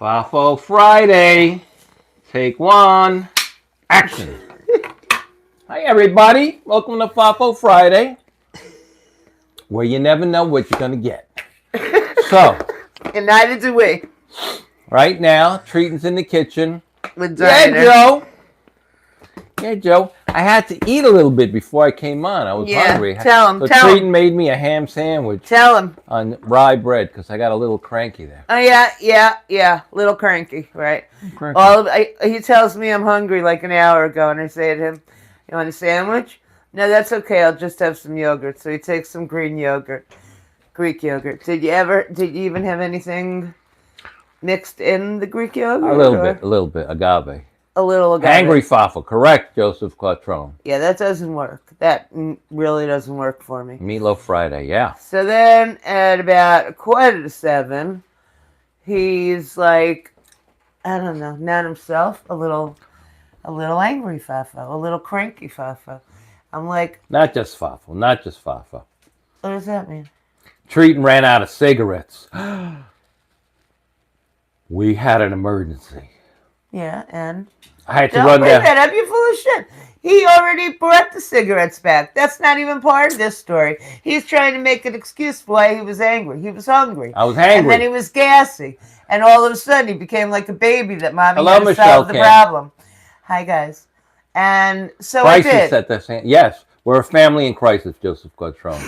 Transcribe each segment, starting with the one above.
FAFO Friday. Take one. Action. Hi, everybody. Welcome to FAFO Friday, where you never know what you're going to get. So, And neither do we. right now, Treaton's in the kitchen. With Yeah, diner. Joe. Yeah, Joe. I had to eat a little bit before I came on. I was hungry. Tell him. So Tell Treaton him. made me a ham sandwich Tell him. on rye bread because I got a little cranky there. Oh yeah. Little cranky, right? Cranky. He tells me I'm hungry like an hour ago, and I say to him, "You want a sandwich?" No, that's okay. I'll just have some yogurt. So he takes some green yogurt, Greek yogurt. Did you even have anything mixed in the Greek yogurt? A little bit. Agave. A little agave. Angry FAFO. Correct, Joseph Quattrone. Yeah, that doesn't work. That really doesn't work for me. Meatloaf Friday, yeah. So then at about 6:45, he's like, I don't know, not himself, a little angry FAFO, a little cranky FAFO. I'm like, Not just FAFO. what does that mean? Treaton ran out of cigarettes. We had an emergency. Yeah, and I had to don't run bring down. that up, you full of shit. He already brought the cigarettes back. That's not even part of this story. He's trying to make an excuse for why he was angry. He was hungry. I was angry. And then he was gassy. And all of a sudden he became like a baby that mommy Hello, had to Michelle solve the Kim. problem. Hi, guys. And so I Crisis did. at the same. Yes, we're a family in crisis, Joseph Quattrone.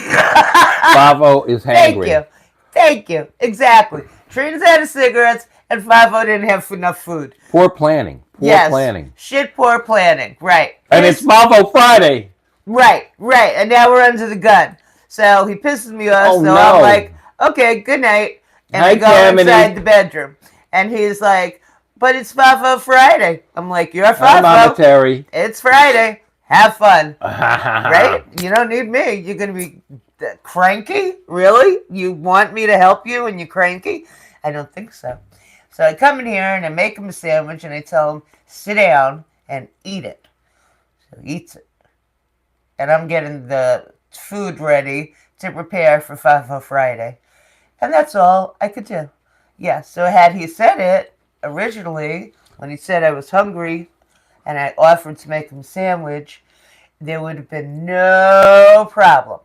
FAFO is hangry. Thank you. Exactly. Trina's out of cigarettes, and FAFO didn't have enough food. Poor planning. Poor planning. Shit, poor planning. Right. And it's FAFO Friday. Right. And now we're under the gun. So he pisses me off. Oh, so no. I'm like, okay, good night. And Night, I go Tammany. inside the bedroom. And he's like, but it's FAFO Friday. I'm like, you're Hi, Mama FAFO. Terry. It's Friday. Have fun. Right? You don't need me. You're going to be cranky? Really? You want me to help you and you're cranky? I don't think so. So I come in here and I make him a sandwich and I tell him, sit down and eat it. So he eats it. And I'm getting the food ready to prepare for FAFO Friday. And that's all I could do. Yeah, so had he said it originally, when he said I was hungry and I offered to make him a sandwich, there would have been no problem.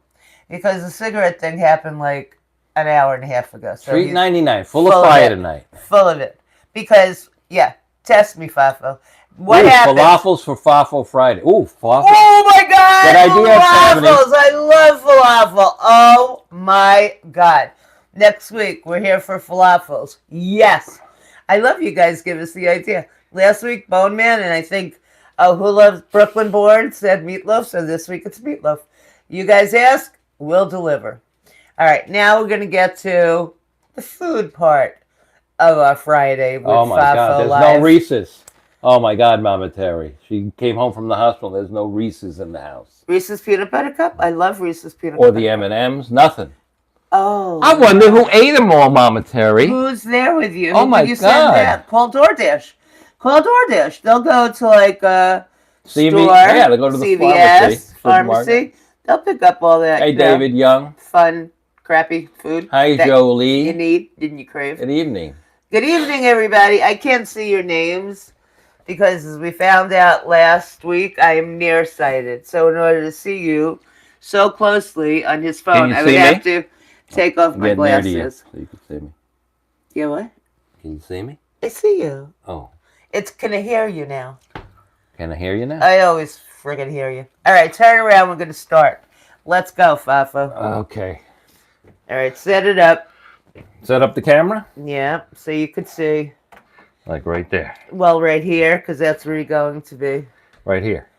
Because the cigarette thing happened like an hour and a half ago. So Treat 99, full of fire tonight. Full of it. Because, yeah, test me, FAFO. What Ooh, happened? Falafels for FAFO Friday. Ooh, falafel. Oh my God! Good idea, falafels! I love falafel. Oh my God! Next week we're here for falafels. Yes, I love you guys. Give us the idea. Last week Bone Man and I think who loves Brooklyn Born said Meatloaf. So this week it's Meatloaf. You guys ask, we'll deliver. All right, now we're gonna get to the food part of our Friday with Oh my FAFO God, there's Live. no Reese's. Oh my God, Mama Terry. She came home from the hospital. There's no Reese's in the house. Reese's Peanut Butter Cup? I love Reese's Peanut Or Butter the Cup. M&Ms. Nothing. Oh. I wonder who ate them all, Mama Terry. Who's there with you? Oh Who my did you send God. that? Call DoorDash. Call DoorDash. They'll go to like a CV? store. Yeah, they'll go to the CVS, pharmacy. pharmacy. They'll pick up all that. Hey, David Young. Fun, crappy food. Hi, that Jolie. You need, didn't you crave? Good evening. Good evening, everybody. I can't see your names because, as we found out last week, I am nearsighted. So, in order to see you so closely on his phone, you I would see have me? to take off I'm my getting near to you, glasses. so you can see me. Yeah, what? Can you see me? I see you. Oh. Can I hear you now? Can I hear you now? I always friggin' hear you. All right, turn around. We're going to start. Let's go, FAFO. Okay. All right, set it up. Set up the camera? Yeah, so you could see. Like right there. Well, right here, because that's where you're going to be. Right here.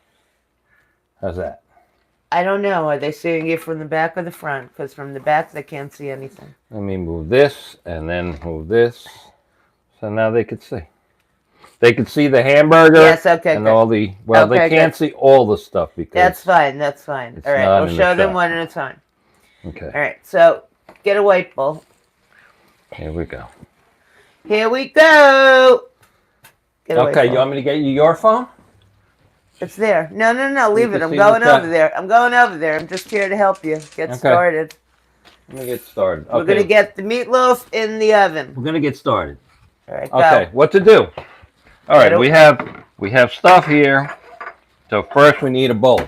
How's that? I don't know. Are they seeing you from the back or the front? Because from the back, they can't see anything. Let me move this and then move this. So now they could see. They could see the hamburger. Yes, okay, and good. all the, well, Okay, they can't good. see all the stuff because. That's fine, that's fine. It's All right, not we'll in the show them shot. one at a time. Okay. All right, so get a white bowl. Here we go. Here we go. Get a white Okay, bowl. you want me to get you your phone? It's there. No, leave You it. can I'm see going the over there. I'm going over there. I'm just here to help you get Okay. started. Let me get started. We're going to get the meatloaf in the oven. We're going to get started. All right, go. Okay, what to do? All right, we have stuff here. So first we need a bowl.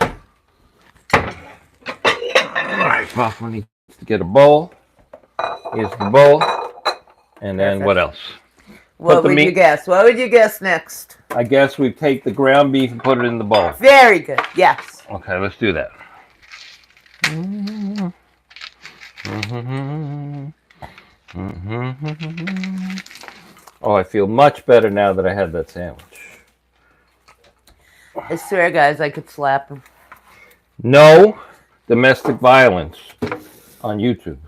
All right, Buffalo needs to get a bowl. Here's the bowl. And then Perfect. what else? What would you guess? What would you guess next? I guess we take the ground beef and put it in the bowl. Very good. Yes. Okay, let's do that. Oh, I feel much better now that I had that sandwich. I swear, guys, I could slap him. No domestic violence on YouTube.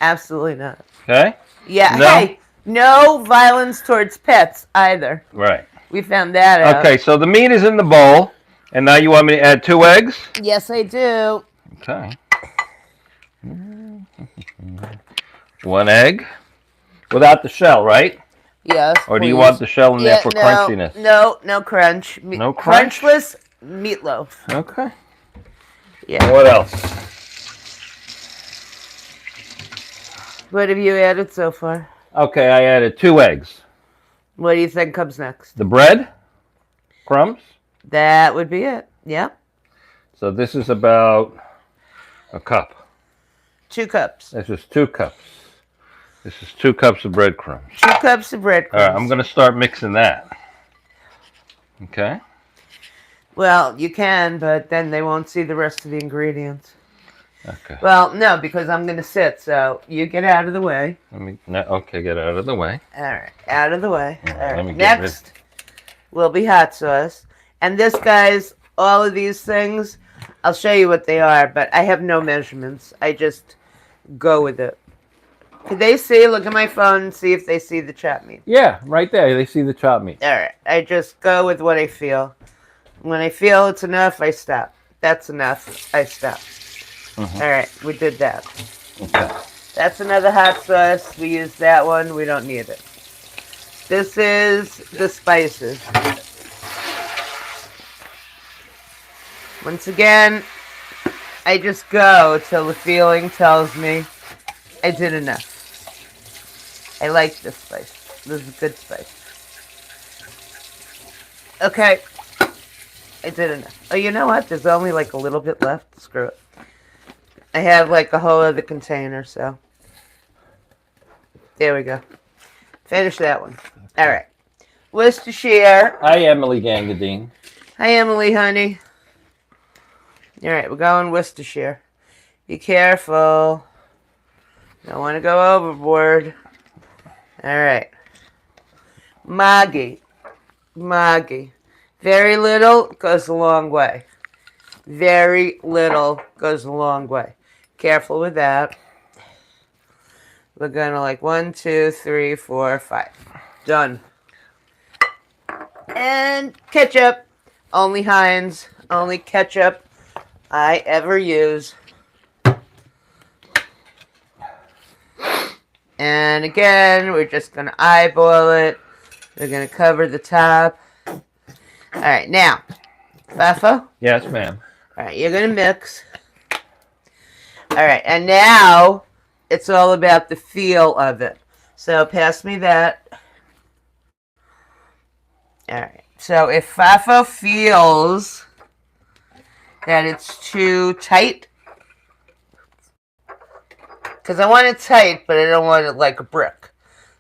Absolutely not. Okay? Yeah. No? Hey, no violence towards pets either. Right. We found that out. Okay, so the meat is in the bowl, and now you want me to add 2 eggs? Yes, I do. Okay. 1 egg. Without the shell, right? Yes. Or do please. you want the shell in there for crunchiness? No crunch. No crunch? Crunchless meatloaf. Okay. Yeah. What else? What have you added so far? Okay, I added 2 eggs. What do you think comes next? The bread? Crumbs? That would be it. Yep. So this is about a cup. 2 cups. This is 2 cups. This is 2 cups of breadcrumbs. 2 cups of breadcrumbs. All right, I'm going to start mixing that. Okay. Well, you can, but then they won't see the rest of the ingredients. Okay. Well, no, because I'm going to sit, so you get out of the way. Okay, get out of the way. All right, out of the way. All All right, right, let me get next will be hot sauce. And this, guys, all of these things, I'll show you what they are, but I have no measurements. I just go with it. Could they see? Look at my phone and see if they see the chopped meat. Yeah, right there. They see the chopped meat. All right, I just go with what I feel. When I feel it's enough, I stop. That's enough, I stop. Mhm. All right, we did that. Okay. That's another hot sauce. We used that one. We don't need it. This is the spices. Once again, I just go till the feeling tells me I did enough. I like this spice. This is a good spice. Okay. I did enough. Oh, you know what? There's only like a little bit left. Screw it. I have like a whole other container, so. There we go. Finish that one. All right. Worcestershire. Hi, Emily Gangadine. Hi, Emily, honey. All right, we're going Worcestershire. Be careful. Don't want to go overboard. All right. Maggi. Very little goes a long way. Very little goes a long way. Careful with that. We're gonna like 1, 2, 3, 4, 5. Done. And ketchup. Only Heinz. Only ketchup I ever use. And again, we're just gonna eyeball it. We're gonna cover the top. All right, now, FAFO. Yes, ma'am. All right, you're gonna mix. All right, and now it's all about the feel of it. So pass me that. All right. So if FAFO feels that it's too tight, because I want it tight, but I don't want it like a brick.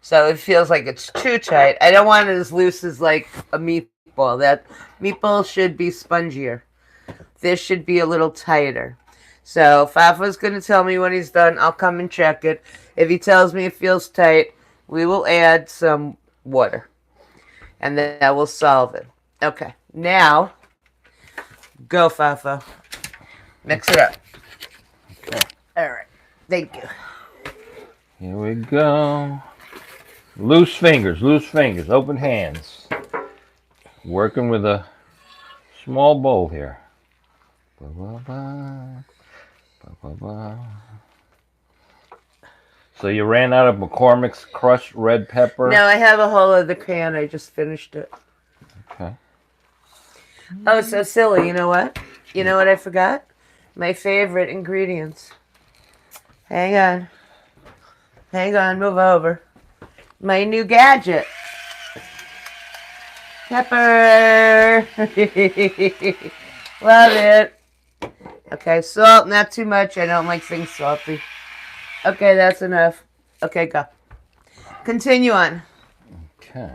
So it feels like it's too tight. I don't want it as loose as like a meatball. That meatball should be spongier. This should be a little tighter. So FAFO's going to tell me when he's done. I'll come and check it. If he tells me it feels tight, we will add some water. And then that will solve it. Okay. Now, go, FAFO. Mix it up. Okay. All right. Thank you. Here we go. Loose fingers, open hands. Working with a small bowl here. So you ran out of McCormick's crushed red pepper? No, I have a whole other can. I just finished it. Okay. Oh, so silly. You know what? You know what I forgot? My favorite ingredients. Hang on. Move over. My new gadget. Pepper. Love it. Okay, salt, not too much. I don't like things salty. Okay, that's enough. Okay, go. Continue on. Okay.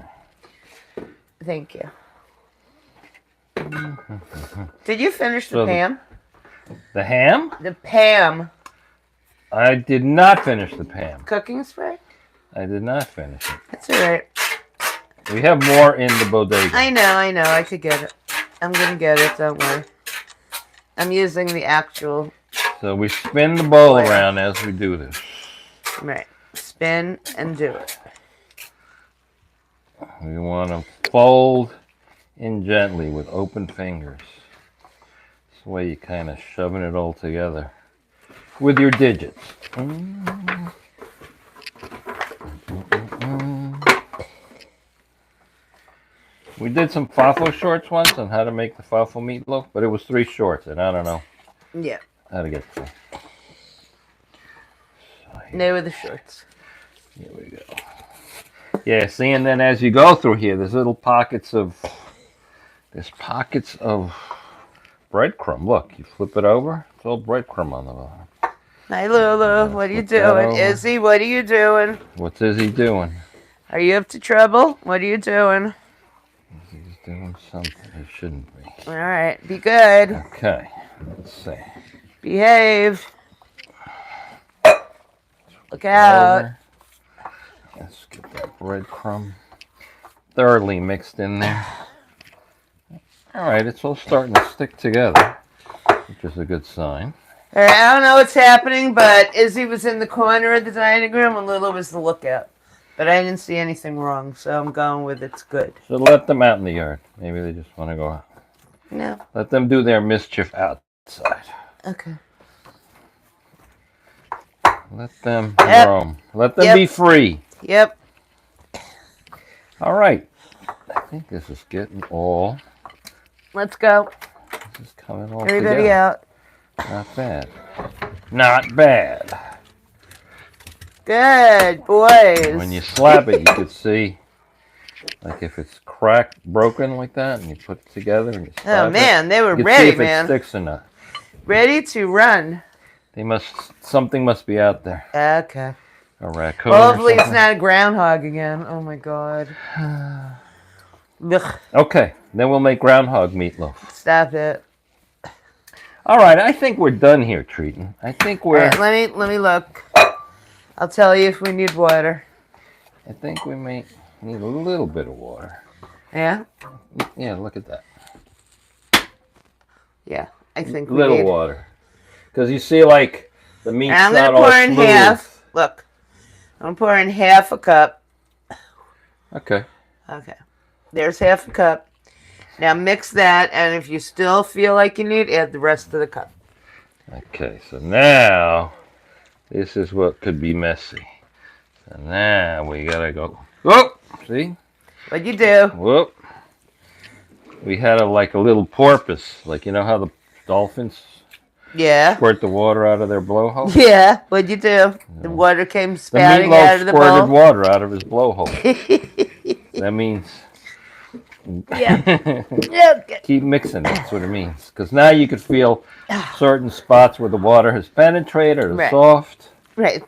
Thank you. Did you finish the Pam? The ham? The Pam. I did not finish the Pam. Cooking spray? I did not finish it. That's all right. We have more in the bodega. I know. I could get it. I'm going to get it, don't worry. I'm using the actual... So we spin the bowl around as we do this. Right. Spin and do it. We want to fold in gently with open fingers. This way you're kind of shoving it all together with your digits. We did some FAFO shorts once on how to make the FAFO meatloaf, but it was 3 shorts, and I don't know how to get through. So No with the shorts. Here we go. Yeah, see, and then as you go through here, there's little pockets of breadcrumb. Look, you flip it over, it's all breadcrumb on the bottom. Hi, Lulu. What are you doing? Izzy, what are you doing? What's Izzy doing? Are you up to trouble? What are you doing? He's doing something he shouldn't be. All right, be good. Okay, let's see. Behave. Look out. Over. Let's get that breadcrumb thoroughly mixed in there. All right, it's all starting to stick together, which is a good sign. All right, I don't know what's happening, but Izzy was in the corner of the dining room and Lulu was the lookout. But I didn't see anything wrong, so I'm going with it's good. So let them out in the yard. Maybe they just want to go out. No. Let them do their mischief outside. Okay. Let them roam. Let them be free. Yep. All right. I think this is getting all. Let's go. This is coming all Everybody together. out. Not bad. Not bad. Good, boys. When you slap it, you could see, like if it's cracked, broken like that, and you put it together and you slap Oh, man, they were you ready, see if man. it sticks or not. Ready to run. Something must be out there. Okay. A raccoon. Well, hopefully or it's something. not a groundhog again. Oh, my God. Ugh. Okay, then we'll make groundhog meatloaf. Stop it. All right, I think we're done here, Treatin'. I think we're. All right, let me look. I'll tell you if we need water. I think we may need a little bit of water. Yeah? Yeah, look at that. Yeah, I think A we little need. water, because you see, like the meat's I'm not gonna all pour in smooth. half. Look, I'm gonna pour in half a cup. Okay. Okay, there's half a cup. Now mix that, and if you still feel like you need, add the rest of the cup. Okay, so now this is what could be messy. So now we gotta go. Whoop! See? What'd you do? Whoop! We had like a little porpoise, like you know how the dolphins Yeah. squirt the water out of their blowhole. Yeah. What'd you do? The water came The spouting out meatloaf of the squirted bowl. water out of his blowhole. That means Yeah. Yeah. keep mixing. That's what it means. Because now you could feel certain spots where the water has penetrated or Right. soft. Right.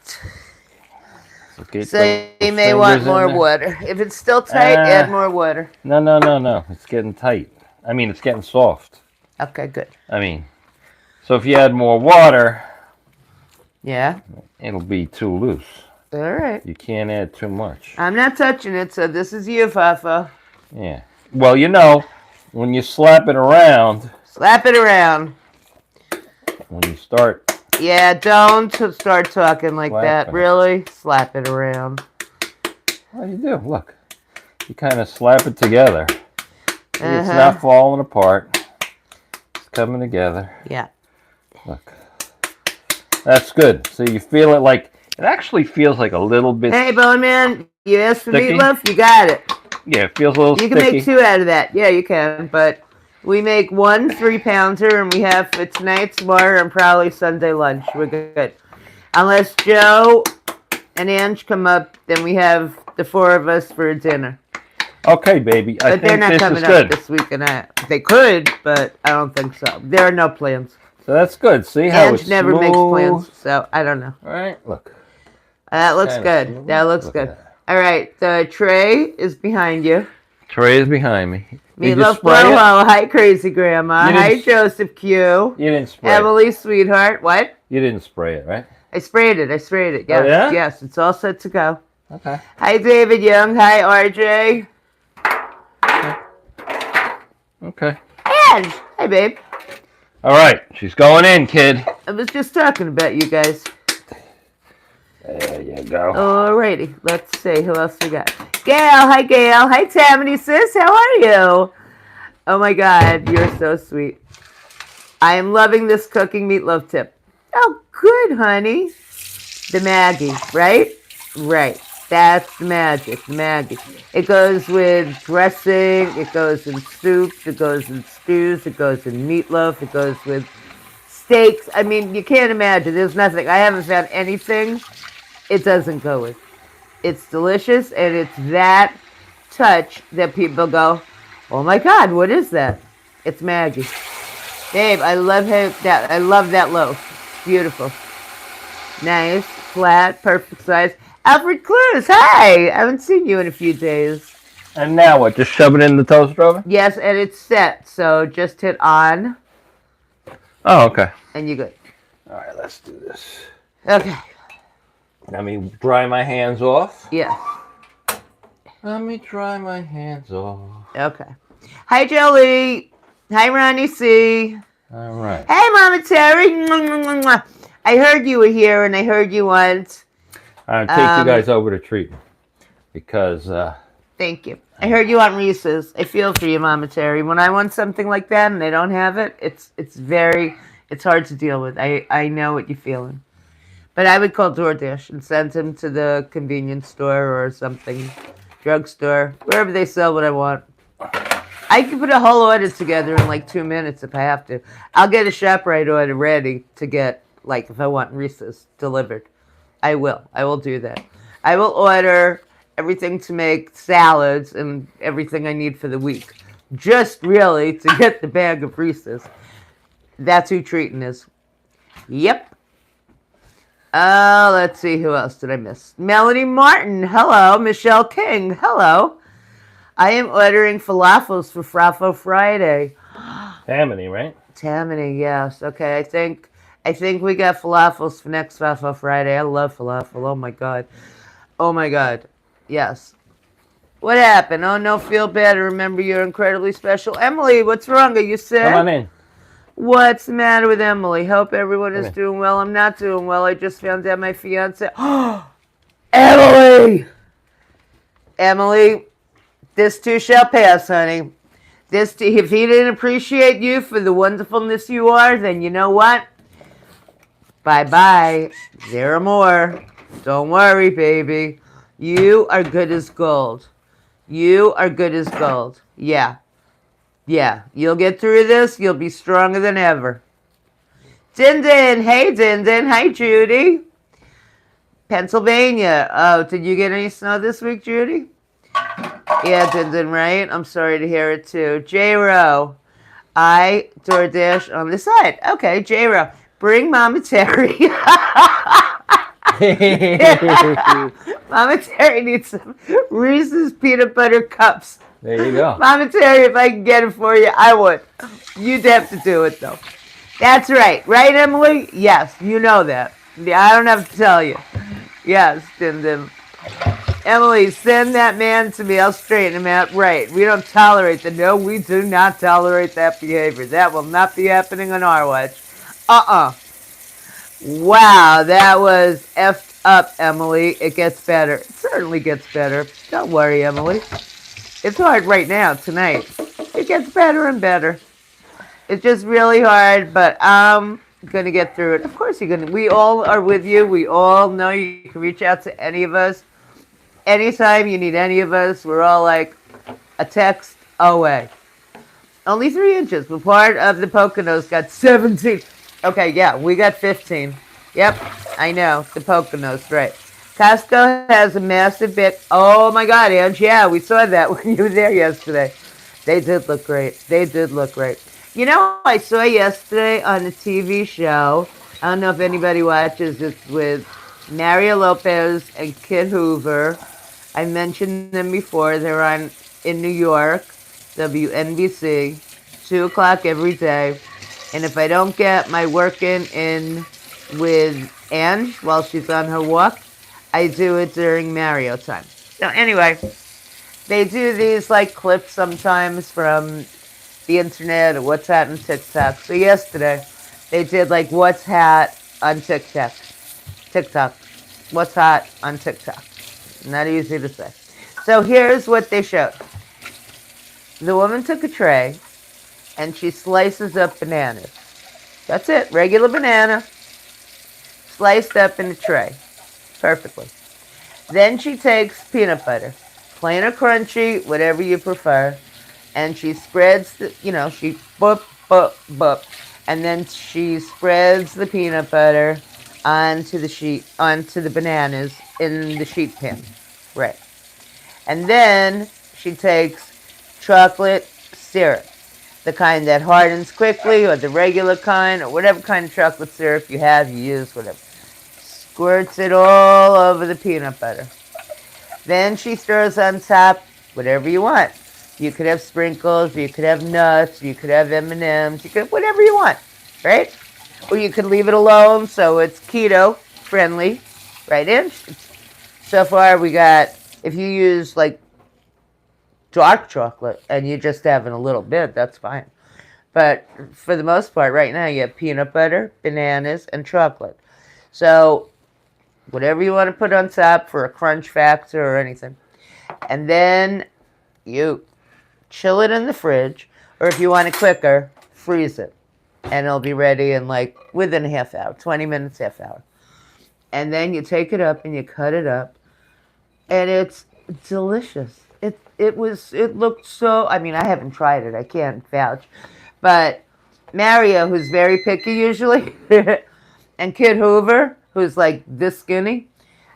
So, get So those you may want fingers in more there. water. If it's still tight, add more water. No. It's getting tight. I mean, it's getting soft. Okay, good. I mean, so if you add more water, Yeah. it'll be too loose. All right. You can't add too much. I'm not touching it, so this is you, FAFO. Yeah. Well, you know, when you slap it around, Slap it around. when you start, Yeah, don't start talking like that. Slapping it. Really? Slap it around. what do you do? Look. You kind of slap it together. See, it's Uh-huh. not falling apart. It's coming together. Yeah. Look. That's good. So you feel it like, it actually feels like a little bit, Hey, Bone Man, you asked for Sticky? meatloaf? You got it. yeah, it feels a little You can sticky. make 2 out of that. Yeah, you can. But we make 1 3-pounder, and we have for tonight, tomorrow, and probably Sunday lunch. We're good. Unless Joe and Ange come up, then we have The 4 of us for dinner. Okay, baby. I But they're think not this coming is up good. this week, and they could, but I don't think so. There are no plans. So that's good. See how Ange it's never smooth? makes plans, so I don't know. All right, look. That looks Kinda good. smooth. That looks Look good. at that. All right, the tray is behind you. Tray is behind me. Did you Meatloaf spray it? Boho. Hi, Crazy Grandma. You Hi, didn't- Joseph Q. You didn't spray it. Emily, sweetheart. What? You didn't spray it, right? I sprayed it. Yes. Oh, yeah? Yes, it's all set to go. Okay. Hi, David Young. Hi, RJ. Okay. And hi, babe. All right. She's going in, kid. I was just talking about you guys. There you go. Alrighty, let's see who else we got. Gail, hi Gail. Hi Tammany sis, how are you? Oh my God, you're so sweet. I am loving this cooking meatloaf tip. Oh, good, honey. The Maggie, right? Right. That's the magic, the Maggie. It goes with dressing, it goes in soups, it goes in stews, it goes in meatloaf, it goes with steaks. I mean, you can't imagine. There's nothing. I haven't found anything it doesn't go with. It's delicious, and it's that touch that people go, oh my God, what is that? It's Maggie. Babe, I love that. I love that loaf. Beautiful. Nice, flat, perfect size. Alfred Cruz, hi! I haven't seen you in a few days. And now what? Just shove it in the toaster oven? Yes, and it's set, so just hit on, Oh, okay. and you're good. All right, let's do this. Okay, Let me dry my hands off. yeah, Let me dry my hands off. okay. Hi, Jolie. Hi, Ronnie C. All right. Hey, Mama Terry. Mwah, mwah, mwah, mwah. I heard you were here, and I heard you want. I'll take you guys over to treatment because Thank you. I heard you want Reese's. I feel for you, Mama Terry. When I want something like that and they don't have it, it's hard to deal with. I know what you're feeling. But I would call DoorDash and send him to the convenience store or something, drugstore, wherever they sell what I want. I can put a whole order together in like 2 minutes if I have to. I'll get a ShopRite order ready to get, like, if I want Reese's delivered. I will. I will do that. I will order everything to make salads and everything I need for the week. Just really to get the bag of Reese's. That's who treating is. Yep. Let's see. Who else did I miss? Melanie Martin. Hello. Michelle King. Hello. I am ordering falafels for FAFO Friday. Tammany, right? Tammany, yes. Okay, I think we got falafels for next FAFO Friday. I love falafel. Oh my God. Oh my God. Yes. What happened? Oh no, feel better. Remember, you're incredibly special. Emily, what's wrong? Are you sick? Come on in. What's the matter with Emily? Hope everyone is Come in. doing well. I'm not doing well. I just found out my fiance. Emily! Emily, this too shall pass, honey. If he didn't appreciate you for the wonderfulness you are, then you know what? Bye-bye. There are more. Don't worry, baby. You are good as gold. You are good as gold. Yeah. Yeah. You'll get through this. You'll be stronger than ever. Din Din. Hey, Din Din. Hi, Judy. Pennsylvania. Oh, did you get any snow this week, Judy? Yeah, Din Din, right? I'm sorry to hear it, too. J-Ro. I DoorDash on the side. Okay, J-Ro. Bring Mama Terry. Mama Terry needs some Reese's peanut butter cups. There you go. Mama Terry, if I can get it for you, I would. You'd have to do it, though. That's right. Right, Emily? Yes, you know that. Yeah, I don't have to tell you. Yes, Din Din. Emily, send that man to me. I'll straighten him out. Right. We don't tolerate that. No, we do not tolerate that behavior. That will not be happening on our watch. Wow, that was effed up, Emily. It gets better. It certainly gets better. Don't worry, Emily. It's hard right now, tonight. It gets better and better. It's just really hard, but I'm going to get through it. Of course you're going to. We all are with you. We all know you can reach out to any of us. Anytime you need any of us, we're all like a text away. Only 3 inches, but part of the Poconos got 17. Okay, yeah, we got 15. Yep, I know, the Poconos, right. Costco has a massive bit. Oh my God, Ange, yeah, we saw that when you were there yesterday. They did look great. They did look great. You know, I saw yesterday on a TV show. I don't know if anybody watches. It's with Mario Lopez and Kid Hoover. I mentioned them before. They're on in New York, WNBC, 2 o'clock every day. And if I don't get my working in with Ange while she's on her walk, I do it during Mario time. So anyway, they do these like clips sometimes from the internet or what's hot on TikTok. So yesterday, they did like what's hot on TikTok. TikTok. What's hot on TikTok. Not easy to say. So here's what they showed. The woman took a tray and she slices up bananas. That's it. Regular banana sliced up in a tray. Perfectly. Then she takes peanut butter, plain or crunchy, whatever you prefer, and she spreads she boop, boop, boop, and then she spreads the peanut butter onto the bananas in the sheet pan. Right. And then she takes chocolate syrup, the kind that hardens quickly, or the regular kind, or whatever kind of chocolate syrup you have, you use, whatever. Squirts it all over the peanut butter. Then she stirs on top whatever you want. You could have sprinkles, you could have nuts, you could have M&Ms, you could have whatever you want, right? Or you could leave it alone so it's keto friendly, right? In so far we got, if you use like dark chocolate and you're just having a little bit, that's fine. But for the most part, right now you have peanut butter, bananas, and chocolate. So whatever you want to put on top for a crunch factor or anything. And then you chill it in the fridge, or if you want it quicker, freeze it. And it'll be ready in like within a half hour, 20 minutes, half hour. And then you take it up and you cut it up. And it's delicious. It looked so, I mean, I haven't tried it, I can't vouch. But Mario, who's very picky usually, and Kid Hoover, who's like this skinny,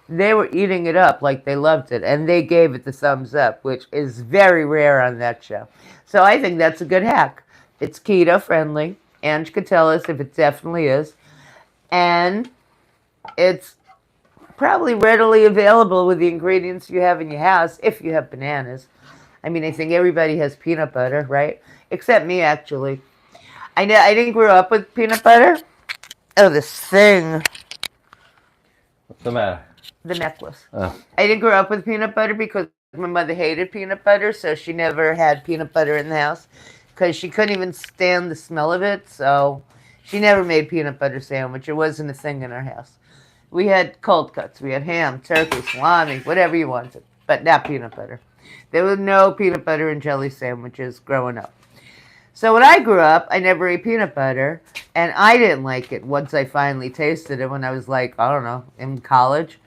they were eating it up like they loved it. And they gave it the thumbs up, which is very rare on that show. So I think that's a good hack. It's keto friendly. Ange could tell us if it definitely is. And it's probably readily available with the ingredients you have in your house if you have bananas. I mean, I think everybody has peanut butter, right? Except me, actually. I didn't grow up with peanut butter. Oh, this thing. What's the matter? The necklace. Oh. I didn't grow up with peanut butter because my mother hated peanut butter, so she never had peanut butter in the house because she couldn't even stand the smell of it, so she never made peanut butter sandwich. It wasn't a thing in our house. We had cold cuts. We had ham, turkey, salami, whatever you wanted, but not peanut butter. There was no peanut butter and jelly sandwiches growing up. So when I grew up, I never ate peanut butter, and I didn't like it once I finally tasted it when I was like, I don't know, in college.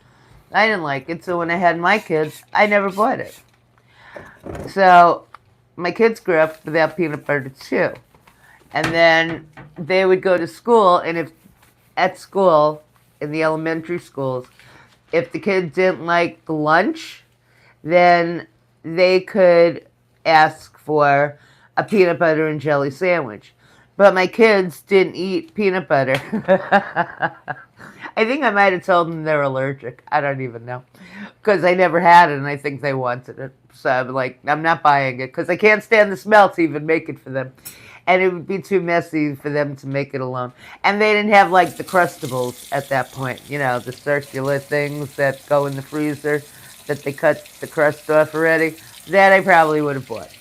I didn't like it, so when I had my kids, I never bought it. So my kids grew up without peanut butter too. And then they would go to school, and if at school, in the elementary schools, if the kids didn't like lunch, then they could ask for a peanut butter and jelly sandwich. But my kids didn't eat peanut butter. I think I might have told them they're allergic. I don't even know. Because I never had it, and I think they wanted it. So I'm like, I'm not buying it, because I can't stand the smell to even make it for them. And it would be too messy for them to make it alone. And they didn't have, like, the Crustables at that point. You know, the circular things that go in the freezer that they cut the crust off already. That I probably would have bought.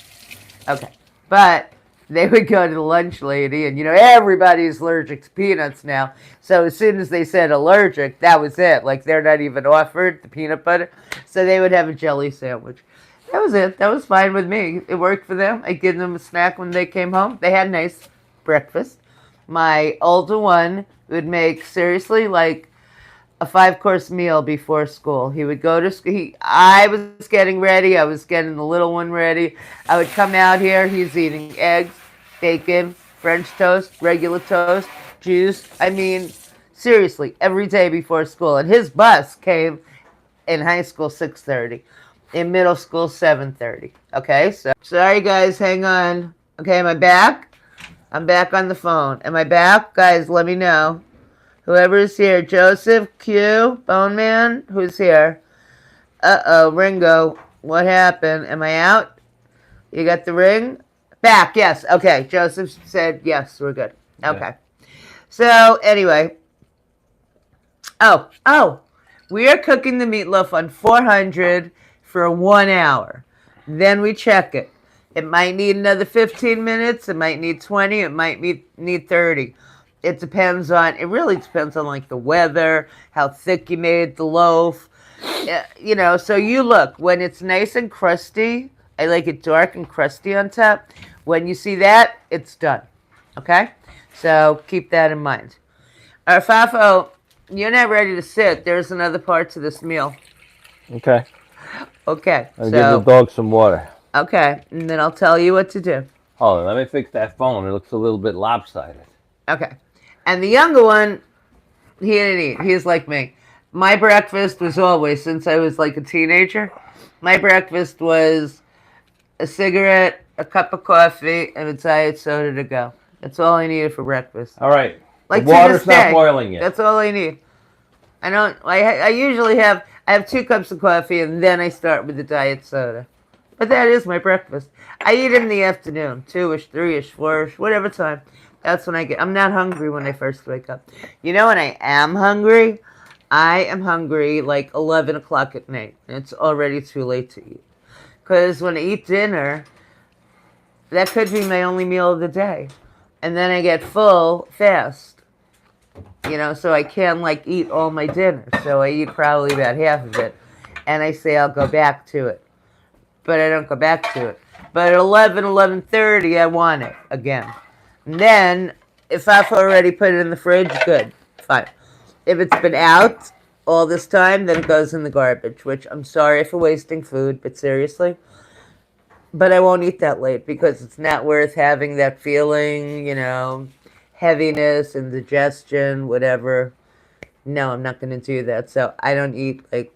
Okay. But they would go to the lunch lady, and, you know, everybody's allergic to peanuts now. So as soon as they said allergic, that was it. Like, they're not even offered the peanut butter. So they would have a jelly sandwich. That was it. That was fine with me. It worked for them. I gave them a snack when they came home. They had a nice breakfast. My older one would make, seriously, like a 5-course meal before school. He would go to school. I was getting ready. I was getting the little one ready. I would come out here. He's eating eggs, bacon, French toast, regular toast, juice. I mean, seriously, every day before school. And his bus came In high school, 6:30. In middle school, 7:30. Okay, so sorry guys, hang on. Okay, am I back? I'm back on the phone. Am I back? Guys, let me know. Whoever's here. Joseph, Q, Bone Man, who's here? Uh-oh, Ringo. What happened? Am I out? You got the ring? Back, yes. Okay, Joseph said yes, we're good. Okay. Yeah. So, anyway. Oh. We are cooking the meatloaf on 400 for 1 hour. Then we check it. It might need another 15 minutes. It might need 20. It might need 30. It really depends on like the weather, how thick you made the loaf. You know, so you look, when it's nice and crusty, I like it dark and crusty on top. When you see that, it's done. Okay? So keep that in mind. Our FAFO, you're not ready to sit. There's another part to this meal. Okay. Okay. I'll give the dog some water. Okay. And then I'll tell you what to do. Hold on. Let me fix that phone. It looks a little bit lopsided. Okay. And the younger one, he didn't eat. He's like me. My breakfast was always, since I was like a teenager, my breakfast was a cigarette, a cup of coffee, and a diet soda to go. That's all I needed for breakfast. All right. Like the water's not boiling yet. That's all I need. I usually have 2 cups of coffee and then I start with the diet soda. But that is my breakfast. I eat in the afternoon, 2-ish, 3-ish, 4-ish, whatever time. That's when I'm not hungry when I first wake up. You know when I am hungry? I am hungry like 11 o'clock at night. And it's already too late to eat. Because when I eat dinner, that could be my only meal of the day. And then I get full fast. You know, so I can't like eat all my dinner. So I eat probably about half of it. And I say I'll go back to it. But I don't go back to it. But at 11:30, I want it again. And then, if I've already put it in the fridge, good, fine. If it's been out all this time, then it goes in the garbage, which I'm sorry for wasting food, but seriously. But I won't eat that late because it's not worth having that feeling, you know, heaviness, indigestion, whatever. No, I'm not going to do that. So I don't eat like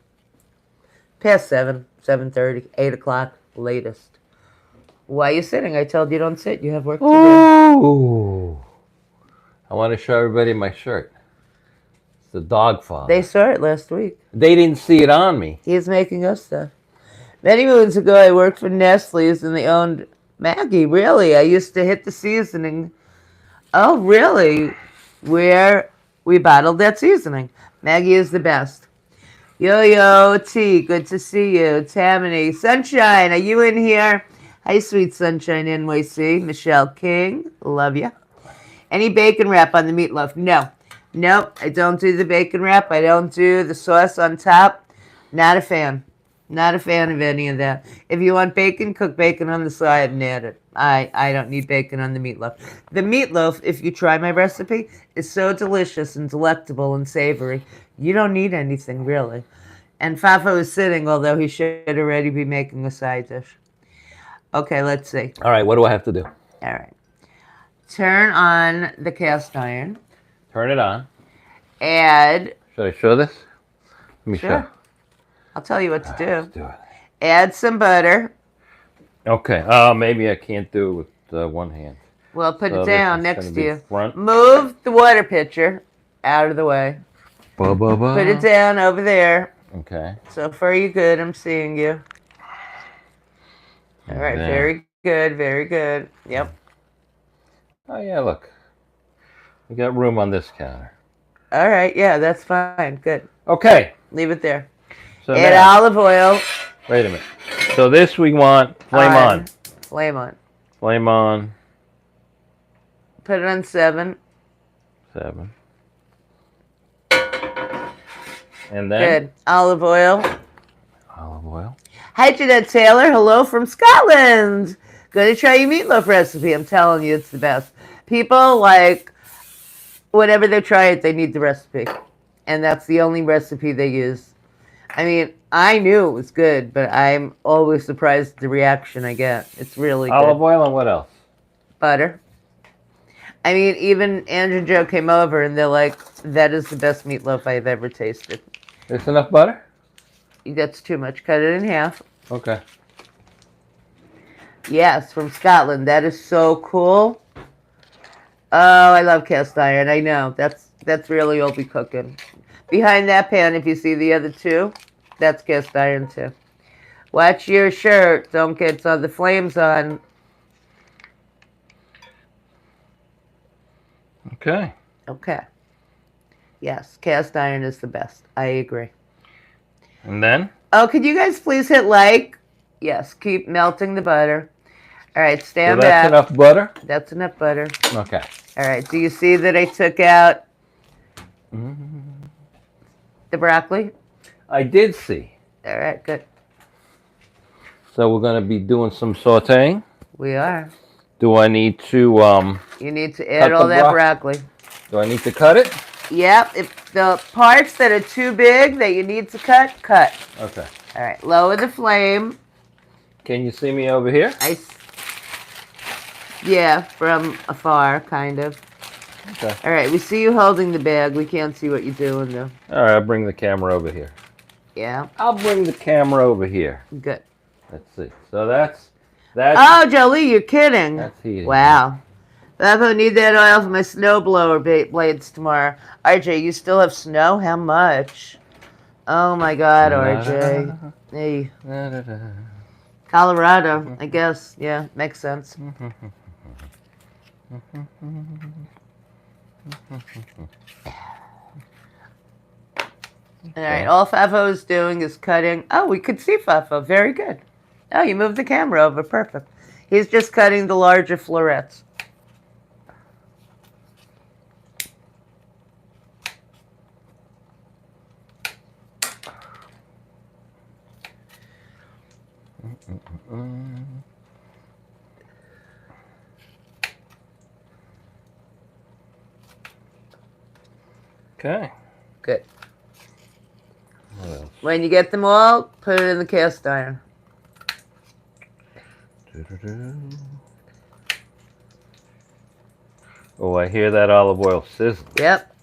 past 7, 7:30, 8 o'clock latest. Why are you sitting? I told you don't sit. You have work to do. Ooh. I want to show everybody my shirt. It's the dog father. They saw it last week. They didn't see it on me. He's making us stuff. Many moons ago, I worked for Nestle's and they owned Maggie. Really? I used to hit the seasoning. Oh, really? Where we bottled that seasoning. Maggie is the best. Yo, T, good to see you. Tammany, Sunshine, are you in here? Hi, sweet Sunshine NYC. Michelle King, love ya. Any bacon wrap on the meatloaf? No. Nope, I don't do the bacon wrap. I don't do the sauce on top. Not a fan. Not a fan of any of that. If you want bacon, cook bacon on the side and add it. I don't need bacon on the meatloaf. The meatloaf, if you try my recipe, is so delicious and delectable and savory. You don't need anything, really. And FAFO is sitting, although he should already be making a side dish. Okay, let's see. All right, what do I have to do? All right. Turn on the cast iron. Turn it on. Add... Should I show this? Let me show. I'll tell you what to do. Let's do it. Add some butter. Okay. Maybe I can't do it with one hand. Well, put it down next to you. Front. Move the water pitcher out of the way. Ba, ba, ba. Put it down over there. Okay. So far, you good. I'm seeing you. All right. There. Very good. Very good. Yep. Oh, yeah, look. We got room on this counter. All right. Yeah, that's fine. Good. Okay. Leave it there. So add now, olive oil. Wait a minute. So this we want flame on. Flame on. Flame on. Put it on 7. 7. And then? Good. Olive oil. Olive oil. Hi, Jeanette Taylor. Hello from Scotland. Gonna try your meatloaf recipe. I'm telling you, it's the best. People, like, whenever they try it, they need the recipe. And that's the only recipe they use. I mean, I knew it was good, but I'm always surprised at the reaction I get. It's really good. Olive oil and what else? Butter. I mean, even Andrew and Joe came over and they're like, that is the best meatloaf I've ever tasted. There's enough butter? That's too much. Cut it in half. Okay. Yes, from Scotland. That is so cool. Oh, I love cast iron. I know. That's really all be cooking. Behind that pan, if you see the other two, that's cast iron too. Watch your shirt. Don't get the flames on. Okay. Okay. Yes, cast iron is the best. I agree. And then? Oh, could you guys please hit like? Yes, keep melting the butter. All right, stand So that's back. enough butter? That's enough butter. Okay. All right, do you see that I took out the broccoli? I did see. All right, good. So we're going to be doing some sauteing. We are. Do I need to You need to add cut all the that broccoli. Do I need to cut it? Yep. If the parts that are too big that you need to cut, cut. Okay. All right, lower the flame. Can you see me over here? Yeah, from afar, kind of. Okay. All right, we see you holding the bag. We can't see what you're doing, though. All right, I'll bring the camera over here. Yeah. I'll bring the camera over here. Good. Let's see. So that's. Oh, Jolie, you're kidding. That's heating. Wow. FAFO, need that oil for my snowblower blades tomorrow. RJ, you still have snow? How much? Oh my God, RJ. Hey. Colorado, I guess. Yeah, makes sense. All right, all FAFO is doing is cutting. Oh, we could see FAFO. Very good. Oh, you moved the camera over. Perfect. He's just cutting the larger florets. Okay. Good. When you get them all, put it in the cast iron. Oh, I hear that olive oil sizzle. Yep.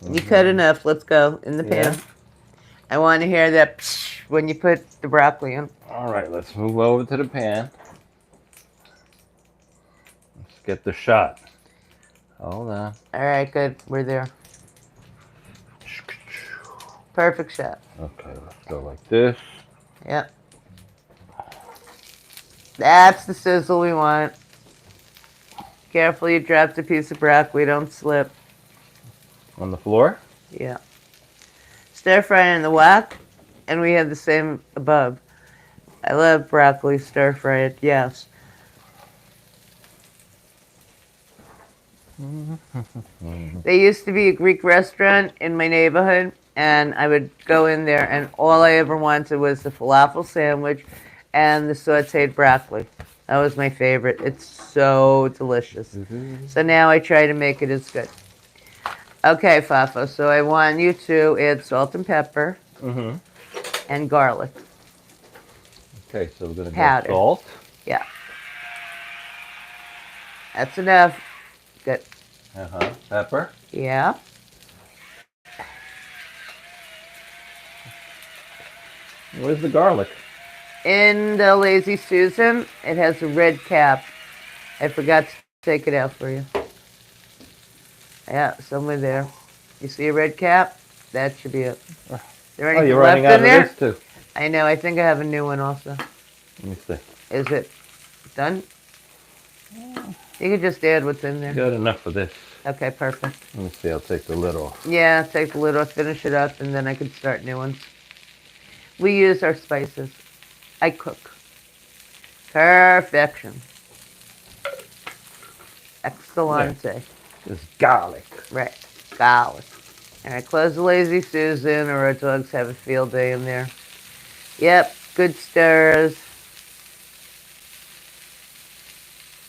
You cut enough. Let's go in the pan. Yeah. I want to hear that psh when you put the broccoli in. All right, let's move over to the pan. Let's get the shot. Hold on. All right, good. We're there. Perfect shot. Okay, let's go like this. Yep. That's the sizzle we want. Careful, you dropped a piece of broccoli. Don't slip. On the floor? Yeah. Stir fry in the wok, and we have the same above. I love broccoli stir fried. Yes. There used to be a Greek restaurant in my neighborhood, and I would go in there, and all I ever wanted was the falafel sandwich and the sauteed broccoli. That was my favorite. It's so delicious. So now I try to make it as good. Okay, FAFO, so I want you to add salt and pepper and garlic. Okay, so we're going to Powder. get salt. Yeah. That's enough. Good. Pepper. Yeah. Where's the garlic? In the Lazy Susan, it has a red cap. I forgot to take it out for you. Yeah, somewhere there. You see a red cap? That should be it. There anything you're left running out in there? of this too. I know. I think I have a new one also. Let me see. Is it done? You can just add what's in there. Got enough of this. Okay, perfect. Let me see. I'll take the lid off. Yeah, take the lid off, finish it up, and then I can start new ones. We use our spices. I cook. Perfection. Excellente. This garlic. Right, garlic. All right, close the Lazy Susan, or our dogs have a field day in there. Yep, good stirs.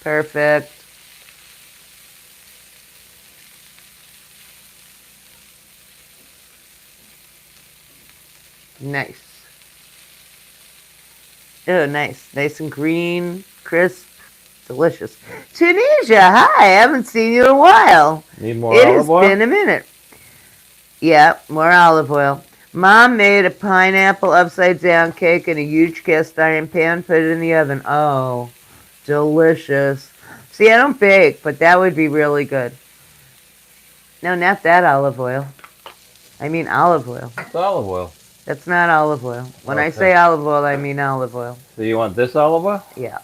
Perfect. Nice. Oh, nice. Nice and green, crisp, delicious. Tunisia, hi. I haven't seen you in a while. Need more It olive has oil? been a minute. Yeah, more olive oil. Mom made a pineapple upside down cake in a huge cast iron pan, put it in the oven. Oh, delicious. See, I don't bake, but that would be really good. No, not that olive oil. I mean olive oil. It's olive oil. That's not olive oil. When I Okay. say olive oil, I mean olive oil. So you want this olive oil? Yeah.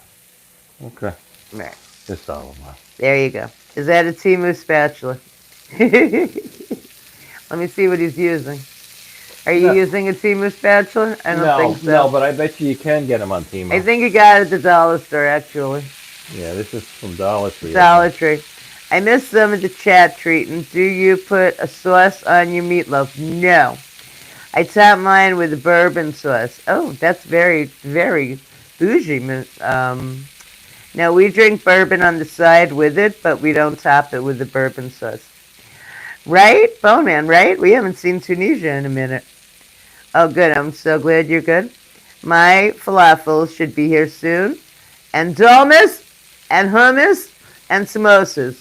Okay. Right. This olive oil. There you go. Is that a Timu spatula? Let me see what he's using. Are you No. using a Timu spatula? I don't think so. No, but I bet you can get them on Temu. I think you got it at the dollar store, actually. Yeah, this is from Dollar Tree. Dollar Tree. I missed some of the chat treating. Do you put a sauce on your meatloaf? No. I top mine with a bourbon sauce. Oh, that's very, very bougie. Now, we drink bourbon on the side with it, but we don't top it with the bourbon sauce. Right? Boneman, right? We haven't seen Tunisia in a minute. Oh, good. I'm so glad you're good. My falafels should be here soon. And dolmas, and hummus, and samosas.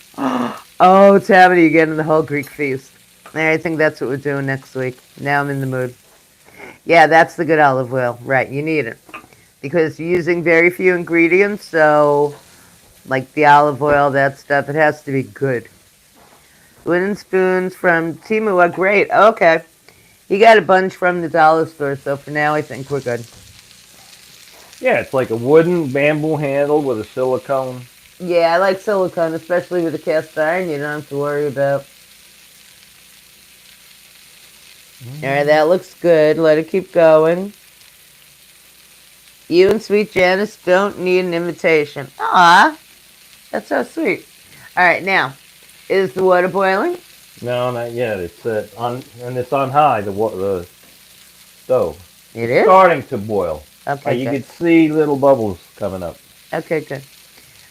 Oh, Tammany, you're getting the whole Greek feast. I think that's what we're doing next week. Now I'm in the mood. Yeah, that's the good olive oil. Right, you need it. Because you're using very few ingredients, so like the olive oil, that stuff, it has to be good. Wooden spoons from Timu are great. Okay. You got a bunch from the dollar store, so for now I think we're good. Yeah, it's like a wooden bamboo handle with a silicone. Yeah, I like silicone, especially with the cast iron. You don't have to worry about. All right, that looks good. Let it keep going. You and Sweet Janice don't need an invitation. Aw, that's so sweet. All right, now, is the water boiling? No, not yet. It's it's on high. The stove. It is? Starting to boil. Okay, You good. can see little bubbles coming up. Okay, good.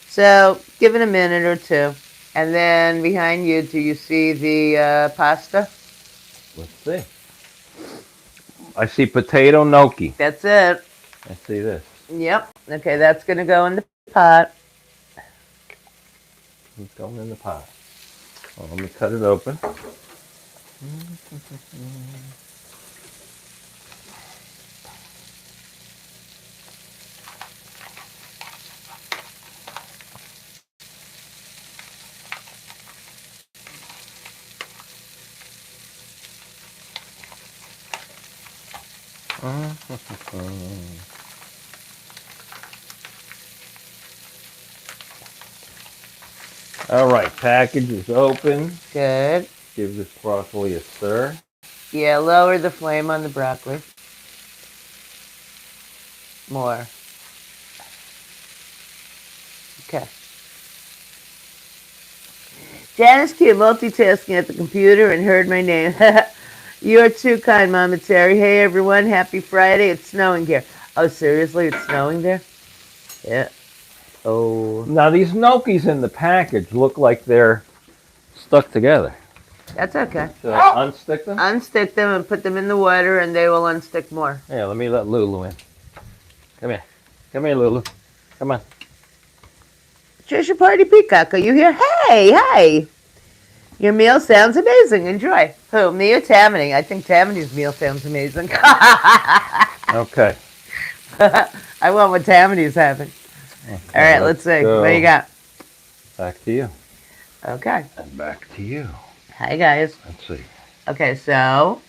So, give it a minute or two. And then behind you, do you see the pasta? Let's see. I see potato gnocchi. That's it. I see this. Yep. Okay, that's going to go in the pot. It's going in the pot. Well, let me cut it open. All right, package is open. Good. Give this broccoli a stir. Yeah, lower the flame on the broccoli. More. Okay. Janice Q multitasking at the computer and heard my name. You're too kind, Mama Terry. Hey, everyone. Happy Friday. It's snowing here. Oh, seriously? It's snowing there? Yeah. Oh. Now, these gnocchis in the package look like they're stuck together. That's okay. Should I unstick them? Unstick them and put them in the water, and they will unstick more. Yeah, let me let Lulu in. Come here. Come here, Lulu. Come on. Trisha Party Peacock, are you here? Hey, hi. Your meal sounds amazing. Enjoy. Who, me or Tammany? I think Tammany's meal sounds amazing. Okay. I want what Tammany's having. Okay, All right, let's see. go. What do you got? Back to you. Okay. And back to you. Hi, guys. Let's see. Okay, so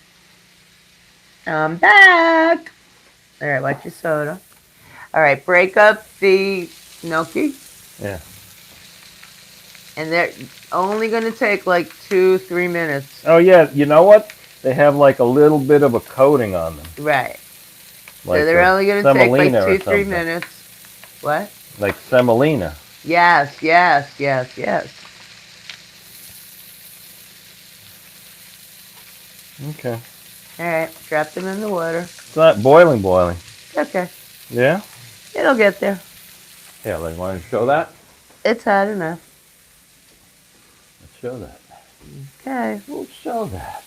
I'm back. All right, watch your soda. All right, break up the gnocchi. Yeah. And they're only going to take like 2-3 minutes. Oh, yeah. You know what? They have like a little bit of a coating on them. Right. Like So they're only going to take like semolina or 2-3 something. minutes. What? Like semolina. Yes, yes, yes, yes. Okay. All right, drop them in the water. It's not boiling. Okay, Yeah? it'll get there. Yeah, like, want to show that? It's hot enough. Let's show that. Okay. We'll show that.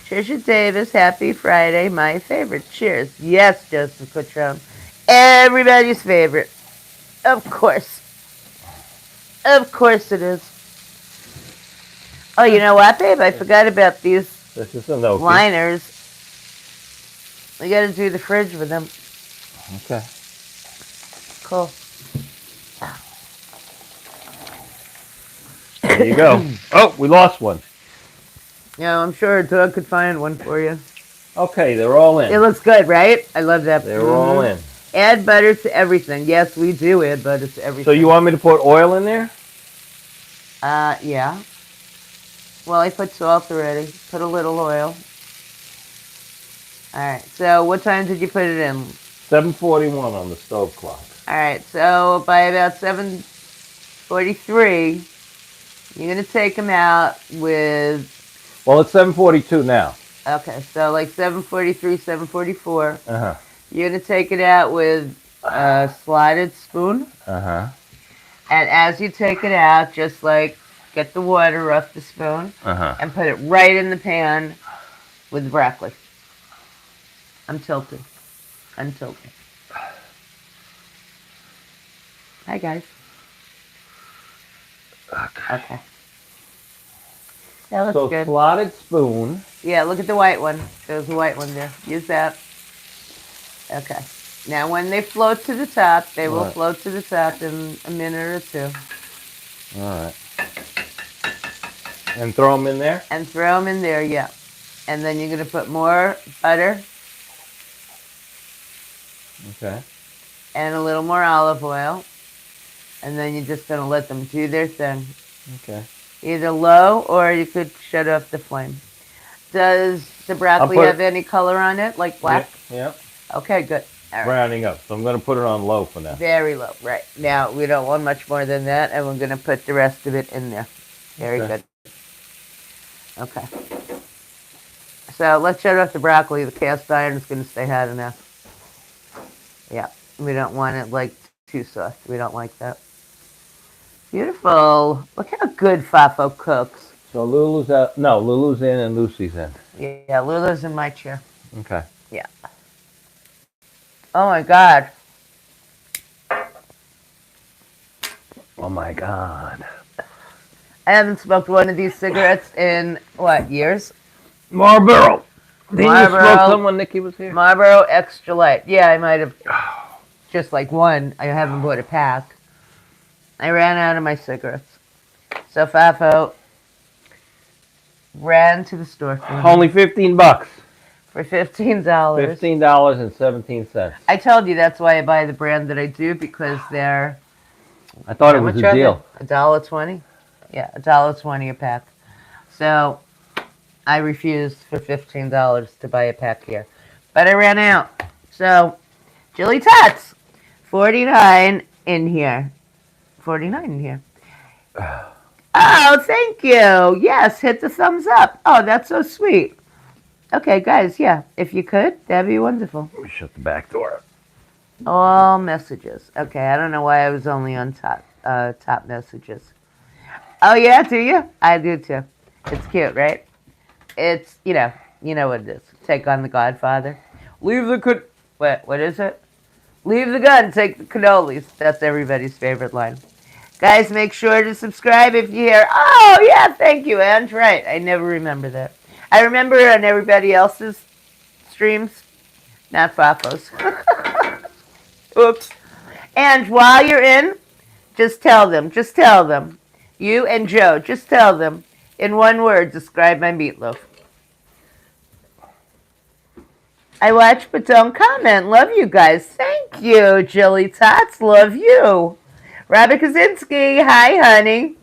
Trisha Davis, happy Friday, my favorite. Cheers. Yes, Joseph Cotrone. Everybody's favorite. Of course. Of course it is. Oh, you know what, babe? I forgot about these This is a gnocchi. liners. We got to do the fridge with them. Okay. Cool. There you go. Oh, we lost one. Yeah, I'm sure Doug could find one for you. Okay, they're all in. It looks good, right? I love that. They're all in. Add butter to everything. Yes, we do add butter to everything. So you want me to put oil in there? Yeah. Well, I put salt already. Put a little oil. All right. So what time did you put it in? 7:41 on the stove clock. All right. So by about 7:43, you're going to take them out with... Well, it's 7:42 now. Okay. So like 7:43, 7:44. Uh-huh. You're going to take it out with a slotted spoon. Uh-huh. And as you take it out, just like get the water off the spoon and put it right in the pan with the broccoli. I'm tilted. I'm tilted. Hi, guys. Okay. That looks So good. slotted spoon. Yeah, look at the white one. There's a white one there. Use that. Okay. Now, when they float to the top, they will float to the top in a minute or two. All right. And throw them in there? And throw them in there, yeah. And then you're going to put more butter. Okay. And a little more olive oil. And then you're just going to let them do their thing. Okay. Either low or you could shut off the flame. Does the broccoli have any color on it, like black? Yeah. Okay, good. All right. Browning up. So I'm going to put it on low for now. Very low, right. Now, we don't want much more than that, and we're going to put the rest of it in there. Very good. Okay. So let's shut off the broccoli. The cast iron is going to stay hot enough. Yeah, we don't want it like too soft. We don't like that. Beautiful. Look how good FAFO cooks. So Lulu's out. No, Lulu's in and Lucy's in. Yeah, Lulu's in my chair. Okay. Yeah. Oh my God. Oh my God. I haven't smoked one of these cigarettes in, what, years? Marlboro. Didn't you Marlboro. smoke some when Nikki was here? Marlboro Extra Light. Yeah, I might have just like one. I haven't bought a pack. I ran out of my cigarettes. So FAFO ran to the store for me. Only $15. For $15. $15.17. I told you that's why I buy the brand that I do, because they're... I thought it was a deal. $1.20? Yeah, $1.20 a pack. So I refused for $15 to buy a pack here. But I ran out. So, Jilly Tots, 49 in here. 49 in here. Oh, thank you. Yes, hit the thumbs up. Oh, that's so sweet. Okay, guys, yeah, if you could, that'd be wonderful. Let me shut the back door. All messages. Okay, I don't know why I was only on top messages. Oh, yeah, do you? I do, too. It's cute, right? It's, you know what it is. Take on the Godfather. Leave the what is it? Leave the gun, take the cannolis. That's everybody's favorite line. Guys, make sure to subscribe if you hear, oh, yeah, thank you, Ange. Right, I never remember that. I remember on everybody else's streams, not FAFO's. Oops. And while you're in, just tell them. You and Joe, just tell them, in one word, describe my meatloaf. I watch but don't comment. Love you guys. Thank you, Jilly Tots. Love you. Robert Kaczynski. Hi, honey.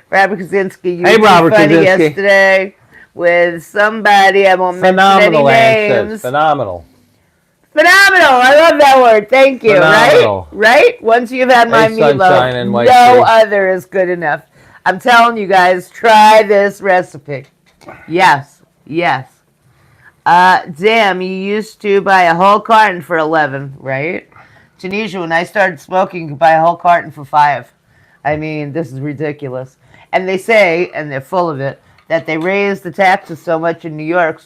Robert Kaczynski, you were funny yesterday with somebody. I won't mention any names. Phenomenal. Phenomenal. I love that word. Thank you. Phenomenal. Right? Once you've had my meatloaf, no other is good enough. I'm telling you guys, try this recipe. Yes. Damn, you used to buy a whole carton for $11, right? Tunisia, when I started smoking, you could buy a whole carton for $5. I mean, this is ridiculous. And they say, and they're full of it, that they raised the taxes so much in New York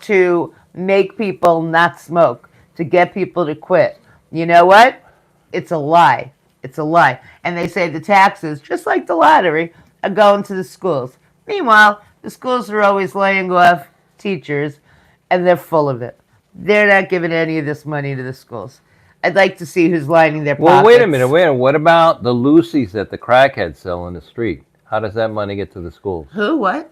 to make people not smoke, to get people to quit. You know what? It's a lie. It's a lie. And they say the taxes, just like the lottery, are going to the schools. Meanwhile, the schools are always laying off teachers, and they're full of it. They're not giving any of this money to the schools. I'd like to see who's lining their pockets. Well, wait a minute. What about the Lucy's that the crackheads sell in the street? How does that money get to the schools? Who? What?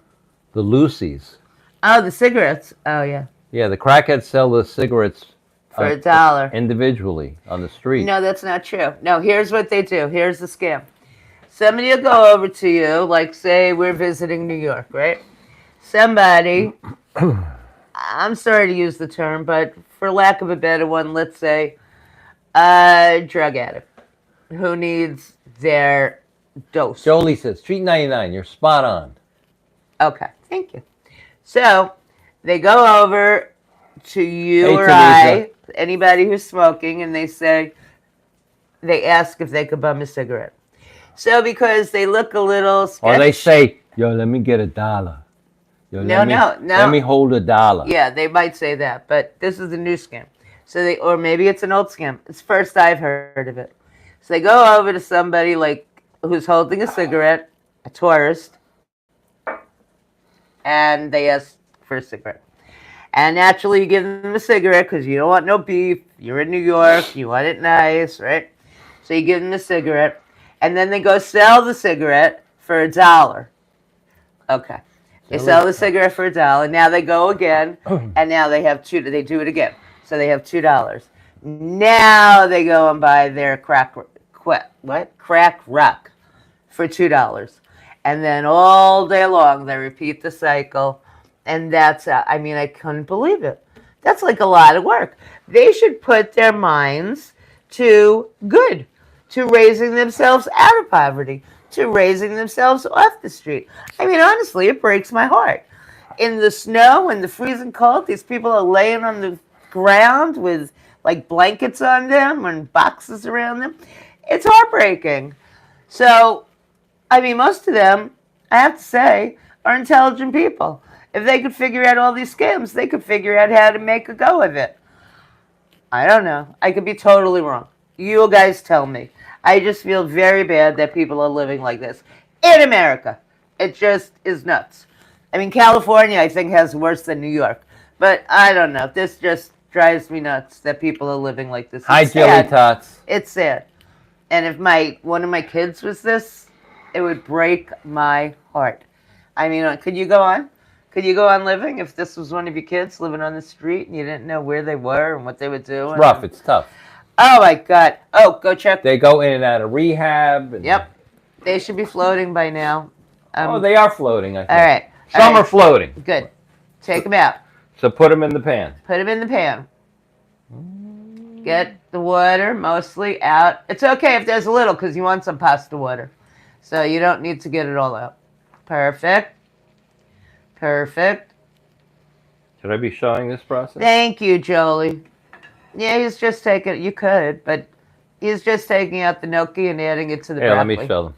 The Lucy's. Oh, the cigarettes. Oh, yeah. Yeah, the crackheads sell the cigarettes For $1. individually on the street. No, that's not true. No, here's what they do. Here's the scam. Somebody will go over to you, like say we're visiting New York, right? Somebody, I'm sorry to use the term, but for lack of a better one, let's say a drug addict who needs their dose. Jolie says, Street 99, you're spot on. Okay, thank you. So they go over to you Hey, or Teresa. anybody who's smoking, and they ask if they could bum a cigarette. So because they look a little sketchy. Or they say, yo, let me get $1. Yo, No. Let me hold $1. Yeah, they might say that, but this is a new scam. So or maybe it's an old scam. It's first I've heard of it. So they go over to somebody like who's holding a cigarette, a tourist, and they ask for a cigarette. And naturally, you give them a cigarette because you don't want no beef. You're in New York. You want it nice, right? So you give them a cigarette. And then they go sell the cigarette for $1. Okay. They sell the cigarette for $1. Now they go again, and now they have two. They do it again. So they have $2. Now they go and buy their crack rock for $2. And then all day long, they repeat the cycle. And that's, I couldn't believe it. That's like a lot of work. They should put their minds to good, to raising themselves out of poverty, to raising themselves off the street. Honestly, it breaks my heart. In the snow and the freezing cold, these people are laying on the ground with like blankets on them and boxes around them. It's heartbreaking. So, most of them, I have to say, are intelligent people. If they could figure out all these scams, they could figure out how to make a go of it. I don't know. I could be totally wrong. You guys tell me. I just feel very bad that people are living like this in America. It just is nuts. California, I think, has worse than New York. But I don't know. This just drives me nuts that people are living like this. Hi, Jelly Tots. It's sad. And if one of my kids was this, it would break my heart. Could you go on? Could you go on living if this was one of your kids living on the street and you didn't know where they were and what they were doing? It's rough. It's tough. Oh, my God. Oh, go check. They go in and out of rehab. Yep. They should be floating by now. They are floating, I think. All right. Some are floating. Good. Take them out. So put them in the pan. Put them in the pan. Get the water mostly out. It's okay if there's a little because you want some pasta water. So you don't need to get it all out. Perfect. Perfect. Should I be showing this process? Thank you, Jolie. Yeah, he's just taking, you could, but he's just taking out the gnocchi and adding it to the broccoli. Let me show them.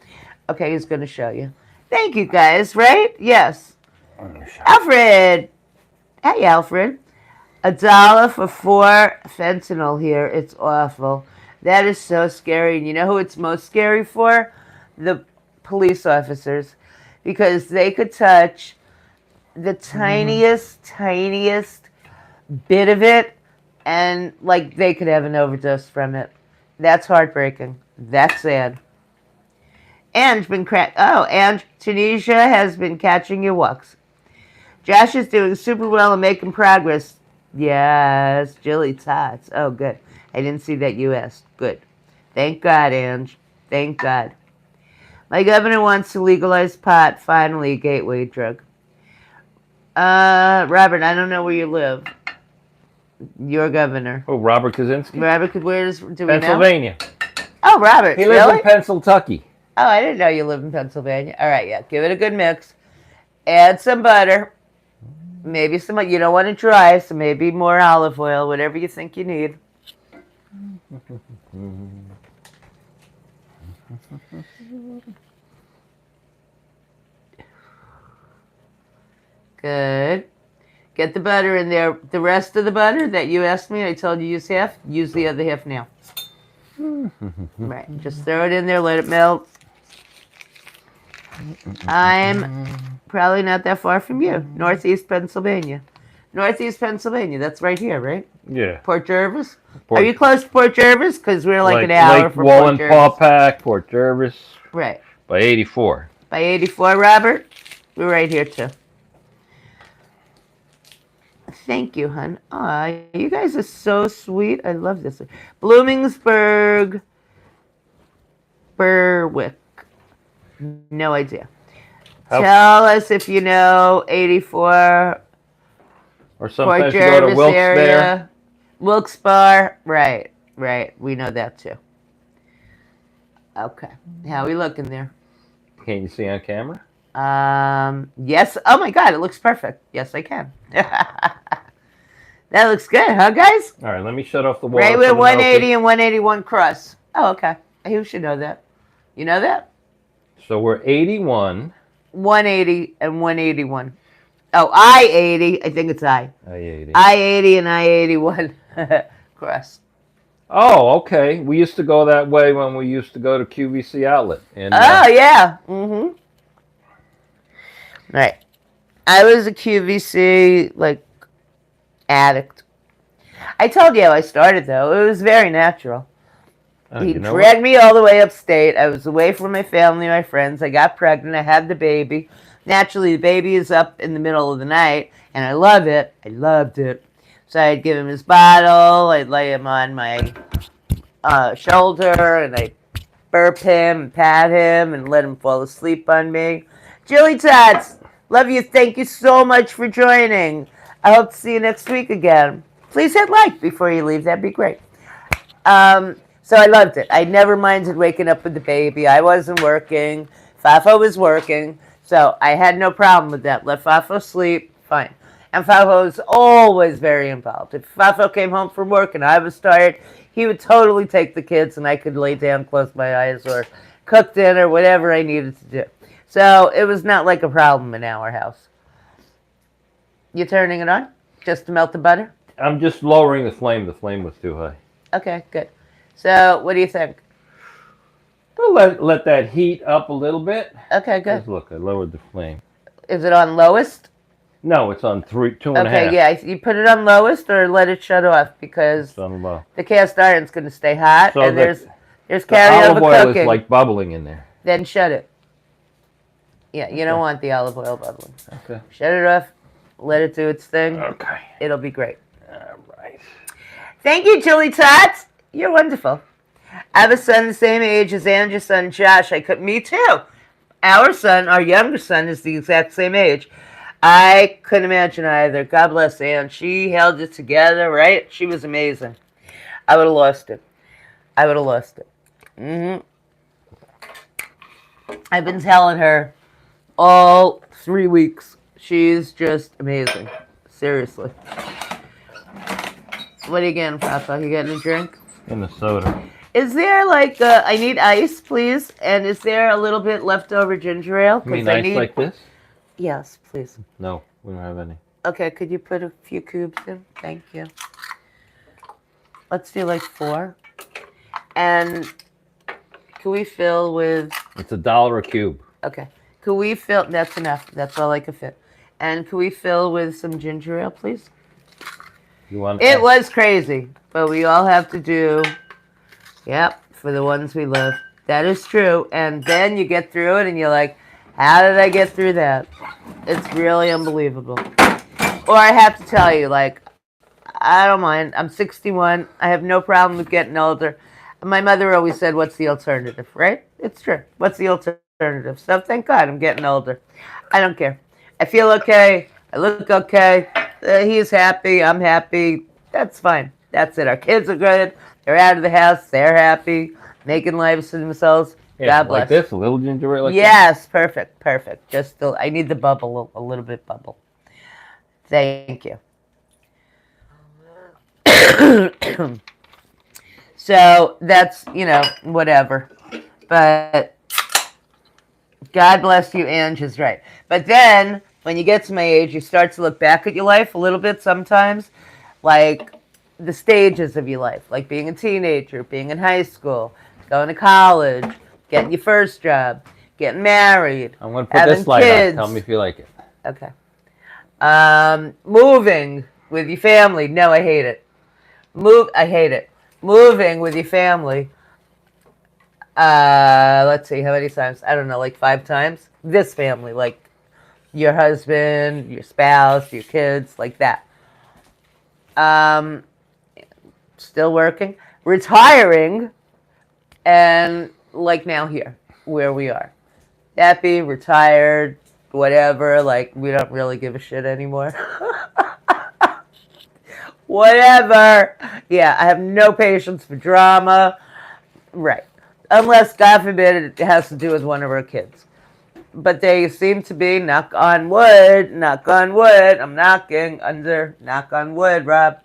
Okay, he's going to show you. Thank you, guys, right? Yes. Alfred. Hey, Alfred. $1 for 4 fentanyl here. It's awful. That is so scary. And you know who it's most scary for? The police officers. Because they could touch the tiniest bit of it, and like they could have an overdose from it. That's heartbreaking. That's sad. And Tunisia has been catching your walks. Josh is doing super well and making progress. Yes, Jilly Tots. Oh, good. I didn't see that you asked. Good. Thank God, Ange. Thank God. My governor wants to legalize pot. Finally, a gateway drug. Robert, I don't know where you live. Your governor. Oh, Robert Kaczynski? Robert, do we know? Pennsylvania. Oh, Robert, He lives really? in Pennsylvania. Oh, I didn't know you live in Pennsylvania. All right, yeah. Give it a good mix. Add some butter. Maybe some, you don't want it dry, so maybe more olive oil, whatever you think you need. Good. Get the butter in there. The rest of the butter that you asked me, I told you use half. Use the other half now. Right. Just throw it in there. Let it melt. I'm probably not that far from you. Northeast Pennsylvania. Northeast Pennsylvania. That's right here, right? Yeah. Port Jervis. Port- Are you close to Port Jervis? Because we're like an Lake hour from Wallen, Port Jervis. Paupack, Port Jervis. Right. By 84. By 84, Robert. We're right here too. Thank you, hon. Aw, you guys are so sweet. I love this. Bloomingburg, Berwick. No idea. Tell us if you know 84. Or sometimes you go to Wilkes-Barre. Wilkes-Barre. Right. We know that too. Okay. How are we looking there? Can you see on camera? Yes. Oh my God, it looks perfect. Yes, I can. That looks good, huh, guys? All right, let me shut off the water. Right, we're 180 and 181 cross. Oh, okay. Who should know that? You know that? So we're 81. 180 and 181. Oh, I-80. I think it's I. I-80. I-80 and I-81 cross. Oh, okay. We used to go that way when we used to go to QVC Outlet. And, yeah. Mm-hmm. Right. I was a QVC, like, addict. I told you how I started, though. It was very natural. He dragged me all the way upstate. I was away from my family, my friends. I got pregnant. I had the baby. Naturally, the baby is up in the middle of the night, and I love it. I loved it. So I'd give him his bottle. I'd lay him on my shoulder, and I'd burp him and pat him and let him fall asleep on me. Jilly Tots, love you. Thank you so much for joining. I hope to see you next week again. Please hit like before you leave. That'd be great. So I loved it. I never minded waking up with the baby. I wasn't working. FAFO was working. So I had no problem with that. Let FAFO sleep. Fine. And FAFO was always very involved. If FAFO came home from work and I was tired, he would totally take the kids and I could lay down, close my eyes, or cook dinner, whatever I needed to do. So it was not like a problem in our house. You turning it on? Just to melt the butter? I'm just lowering the flame. The flame was too high. Okay, good. So what do you think? We'll let that heat up a little bit. Okay, good. Just look, I lowered the flame. Is it on lowest? No, it's on 2.5. Okay, yeah. You put it on lowest or let it shut off because it's on low. The cast iron's going to stay hot, so and there's carryover the olive oil cooking. is like bubbling in there. Then shut it. Yeah, you don't want the olive oil bubbling. Okay. Shut it off. Let it do its thing. Okay. It'll be great. All right. Thank you, Chili Tots. You're wonderful. I have a son the same age as Andrew's son, Josh. Me too. Our son, our younger son, is the exact same age. I couldn't imagine either. God bless Ann. She held it together, right? She was amazing. I would have lost it. Mm-hmm. I've been telling her all 3 weeks. She's just amazing. Seriously. What are you getting, Papa? You getting a drink? And a soda. Is there like, I need ice, please. And is there a little bit leftover ginger ale? You mean ice like this? Yes, please. No, we don't have any. Okay, could you put a few cubes in? Thank you. Let's do like 4. And can we fill with... It's $1 a cube. Okay. Could we fill... That's enough. That's all I could fit. And can we fill with some ginger ale, please? You want? It was crazy, but we all have to do... Yep, for the ones we love. That is true. And then you get through it and you're like, how did I get through that? It's really unbelievable. Or I have to tell you, like, I don't mind. I'm 61. I have no problem with getting older. My mother always said, what's the alternative, right? It's true. What's the alternative? So thank God I'm getting older. I don't care. I feel okay. I look okay. He's happy. I'm happy. That's fine. That's it. Our kids are good. They're out of the house. They're happy. Making lives for themselves. Yeah, God bless. Like this? A little ginger ale like yes, that? Perfect. Perfect. Just I need the bubble, a little bit bubble. Thank you. So that's, whatever. But God bless you, Ange is right. But then, when you get to my age, you start to look back at your life a little bit sometimes. Like the stages of your life. Like being a teenager, being in high school, going to college, getting your first job, getting married. I'm going to put this light on. Tell me if you like it. Okay. Moving with your family. No, I hate it. I hate it. Moving with your family. Let's see, how many times? I don't know, like 5 times. This family, like your husband, your spouse, your kids, like that. Um, Still working, retiring, and like now here, where we are. Happy, retired, whatever. Like we don't really give a shit anymore. Whatever. Yeah, I have no patience for drama. Right. Unless, God forbid, it has to do with one of our kids. But they seem to be, knock on wood, knock on wood. I'm knocking under, knock on wood, Rob.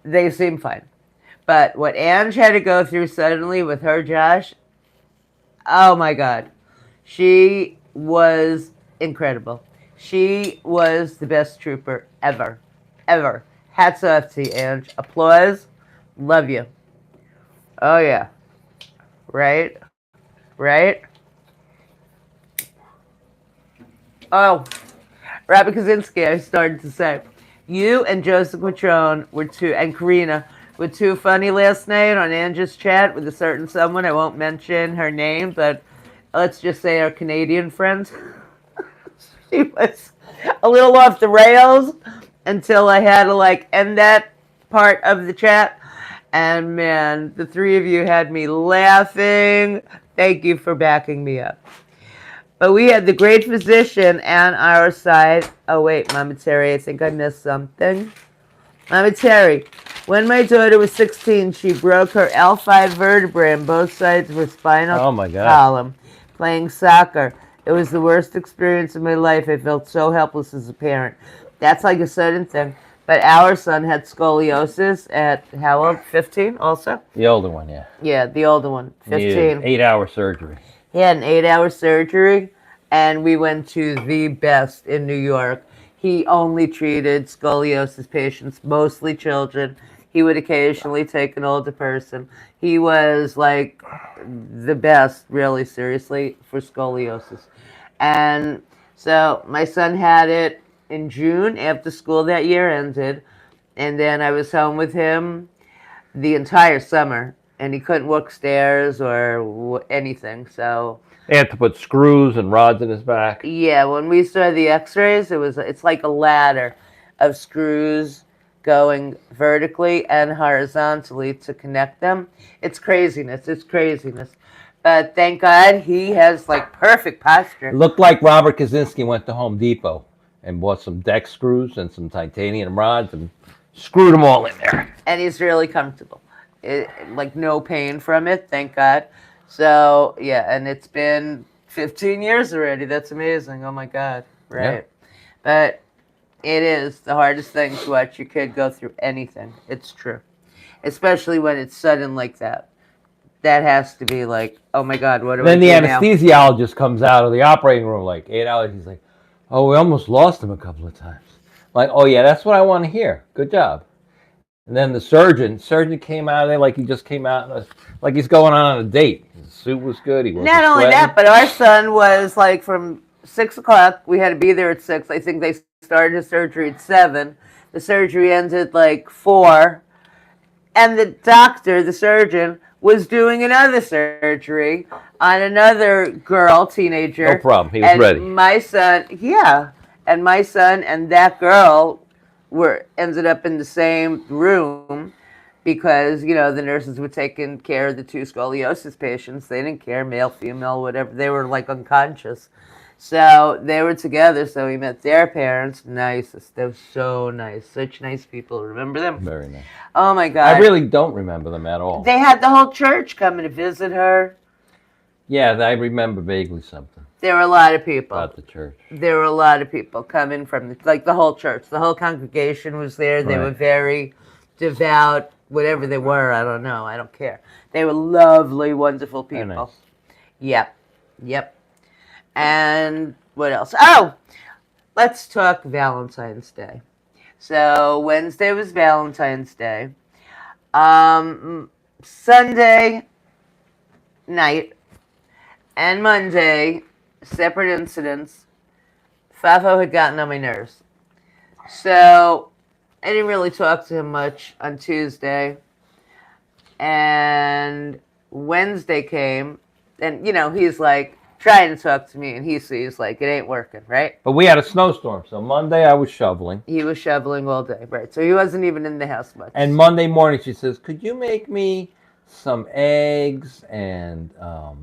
They seem fine. But what Ange had to go through suddenly with her Josh, oh my God. She was incredible. She was the best trooper ever. Ever. Hats off to you, Ange. Applause. Love you. Oh, yeah. Right? Right? Oh, Rabbi Kaczynski, I started to say, you and Joseph Patrone were and Karina were too funny last night on Angie's chat with a certain someone. I won't mention her name, but let's just say our Canadian friends. She was a little off the rails until I had to like end that part of the chat. And man, the three of you had me laughing. Thank you for backing me up. But we had the great physician on our side. Oh, wait, Mama Terry, I think I missed something. Mama Terry, when my daughter was 16, she broke her L5 vertebrae on both sides of her spinal column playing soccer. It was the worst experience of my life. I felt so helpless as a parent. That's like a sudden thing. But our son had scoliosis at how old? 15 also? The older one, yeah. Yeah, the older one, 15. 8-hour surgery. He had an 8-hour surgery, and we went to the best in New York. He only treated scoliosis patients, mostly children. He would occasionally take an older person. He was like the best, really, seriously, for scoliosis. And so my son had it in June after school that year ended. And then I was home with him the entire summer, and he couldn't walk stairs or anything. So they had to put screws and rods in his back. Yeah, when we saw the X-rays, it's like a ladder of screws going vertically and horizontally to connect them. It's craziness. It's craziness. But thank God he has like perfect posture. It looked like Robert Kaczynski went to Home Depot and bought some deck screws and some titanium rods and screwed them all in there. And he's really comfortable. Like no pain from it, thank God. So, yeah, and it's been 15 years already. That's amazing. Oh, my God. Right. Yeah. But it is the hardest thing to watch your kid go through anything. It's true. Especially when it's sudden like that. That has to be like, oh, my God, what do I do now? Then the anesthesiologist comes out of the operating room like 8 hours. He's like, oh, we almost lost him a couple of times. Like, oh, yeah, that's what I want to hear. Good job. And then the surgeon came out of there like he just came out, like he's going on a date. His suit was good. He wasn't Not only sweating. that, but our son was like from 6 o'clock. We had to be there at 6. I think they started his surgery at 7. The surgery ended like 4. And the doctor, the surgeon, was doing another surgery on another girl, teenager. No problem. He was ready. My son, yeah. And my son and that girl ended up in the same room because, you know, the nurses were taking care of the 2 scoliosis patients. They didn't care, male, female, whatever. They were like unconscious. So they were together. So we met their parents. Nicest. They were so nice. Such nice people. Remember them? Very nice. Oh, my God. I really don't remember them at all. They had the whole church coming to visit her. Yeah, I remember vaguely something. There were a lot of people. About the church. There were a lot of people coming from, the whole church. The whole congregation was there. They were very devout, whatever they were. I don't know. I don't care. They were lovely, wonderful people. Nice. Yep. Yep. And what else? Oh, let's talk Valentine's Day. So Wednesday was Valentine's Day. Sunday night and Monday, separate incidents. FAFO had gotten on my nerves. So I didn't really talk to him much on Tuesday. And Wednesday came, and he's like trying to talk to me, and he sees like it ain't working, right? But we had a snowstorm, so Monday I was shoveling. He was shoveling all day, right? So he wasn't even in the house much. And Monday morning she says, "Could you make me some eggs and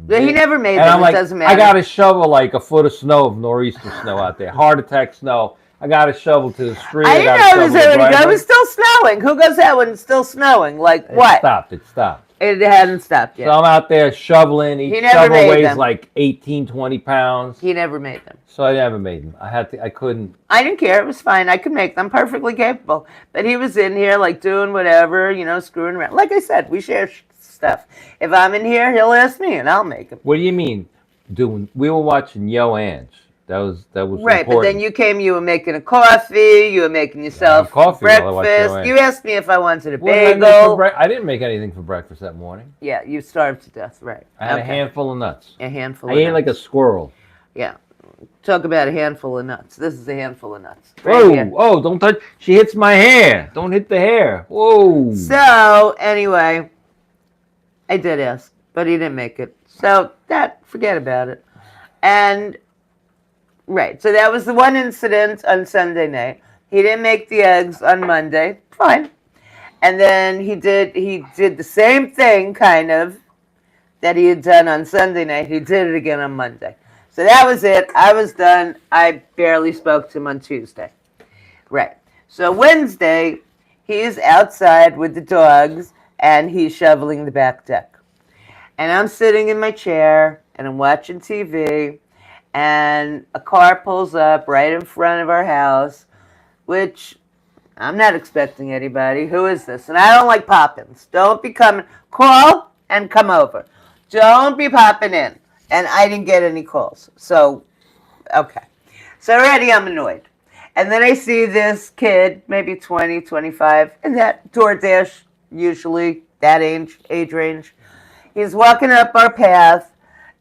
But he never made and them. I'm It like, doesn't matter. I got to shovel like a foot of snow of nor'easter snow out there, heart attack snow. I got to shovel to the street. I didn't know it was already. It was still snowing. Who goes out when it's still snowing? Like what? It stopped. It hadn't stopped yet. So I'm out there shoveling. Each shovel weighs like 18, 20 pounds. He never made them. So I never made them. I couldn't. I didn't care. It was fine. I could make them. Perfectly capable. But he was in here like doing whatever, screwing around. Like I said, we share stuff. If I'm in here, he'll ask me and I'll make them. What do you mean doing? We were watching Yo Ange. That was right. important. But then you were making a coffee. You were making yourself breakfast. You asked me if I wanted a bagel. I didn't make anything for breakfast that morning. Yeah, you starved to death, right? I had a handful of nuts. A handful. I ate like a squirrel. Yeah. Talk about a handful of nuts. This is a handful of nuts. Whoa, don't touch. She hits my hair. Don't hit the hair. Whoa. So, anyway, I did ask, but he didn't make it. So, forget about it. And, right, so that was the one incident on Sunday night. He didn't make the eggs on Monday. Fine. And then he did the same thing, kind of, that he had done on Sunday night. He did it again on Monday. So that was it. I was done. I barely spoke to him on Tuesday. Right. So Wednesday, he's outside with the dogs, and he's shoveling the back deck. And I'm sitting in my chair, and I'm watching TV, and a car pulls up right in front of our house, which I'm not expecting anybody. Who is this? And I don't like pop-ins. Don't be coming. Call and come over. Don't be popping in. And I didn't get any calls. So, okay. So already I'm annoyed. And then I see this kid, maybe 20, 25, in that DoorDash, usually that age range. He's walking up our path,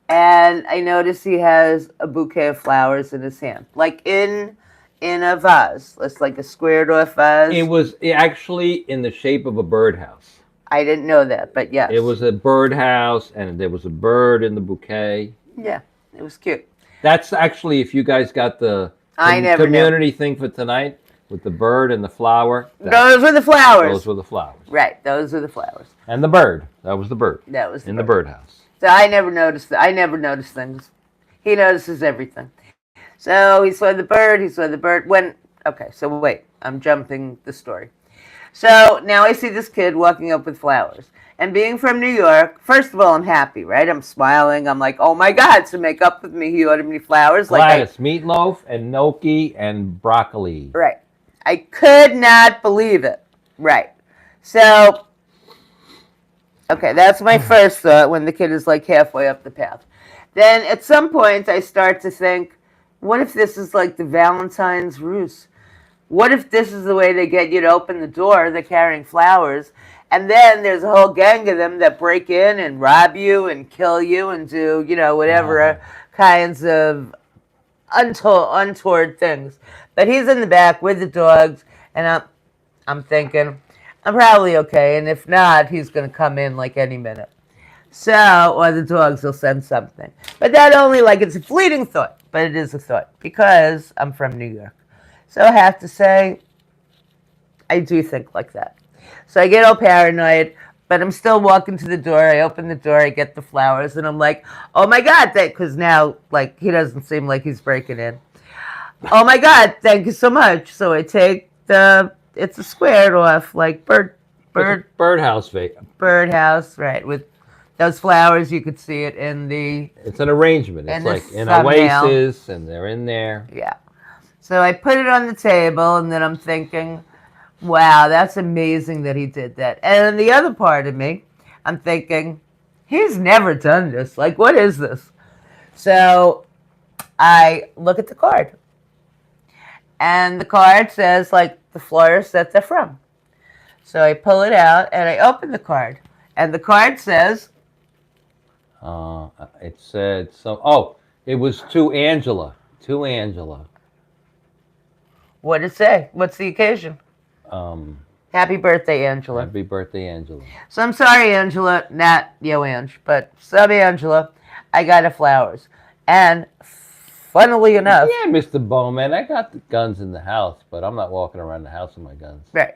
and I notice he has a bouquet of flowers in his hand. Like in a vase. It's like a squared off vase. It was actually in the shape of a birdhouse. I didn't know that, but yes. It was a birdhouse, and there was a bird in the bouquet. Yeah, it was cute. That's actually, if you guys got the community thing for tonight, with the bird and the flower. Those were the flowers. Those were the flowers. Right, those were the flowers. And the bird. That was the bird. That was in the birdhouse. So I never noticed I never noticed things. He notices everything. So he saw the bird. Okay, so wait. I'm jumping the story. So now I see this kid walking up with flowers. And being from New York, first of all, I'm happy, right? I'm smiling. I'm like, oh my God, to make up with me, he ordered me flowers. Gladys, meatloaf and gnocchi and broccoli. Right. I could not believe it. Right. So, okay, that's my first thought when the kid is like halfway up the path. Then at some point I start to think, what if this is like the Valentine's ruse? What if this is the way they get you to open the door? They're carrying flowers. And then there's a whole gang of them that break in and rob you and kill you and do, whatever kinds of untoward things. But he's in the back with the dogs, and I'm thinking, I'm probably okay. And if not, he's going to come in like any minute. So, or the dogs will send something. But that only, it's a fleeting thought. But it is a thought because I'm from New York. So I have to say, I do think like that. So I get all paranoid, but I'm still walking to the door. I open the door, I get the flowers, and I'm like, oh my God, because now, he doesn't seem like he's breaking in. Oh my God, thank you so much. So I take it's a squared off, birdhouse fake. Birdhouse, right, with those flowers. You could see it it's an arrangement. It's like in oasis, and they're in there. Yeah. So I put it on the table, and then I'm thinking, wow, that's amazing that he did that. And then the other part of me, I'm thinking, he's never done this. What is this? So I look at the card. And the card says, the florist that they're from. So I pull it out, and I open the card. And the card says... it said... it was to Angela. To Angela. What did it say? What's the occasion? Happy birthday, Angela. Happy birthday, Angela. So I'm sorry, Angela, not Yo Ange, but sub Angela, I got her flowers. And funnily enough, Yeah, Mr. Bowman, I got the guns in the house, but I'm not walking around the house with my guns. right.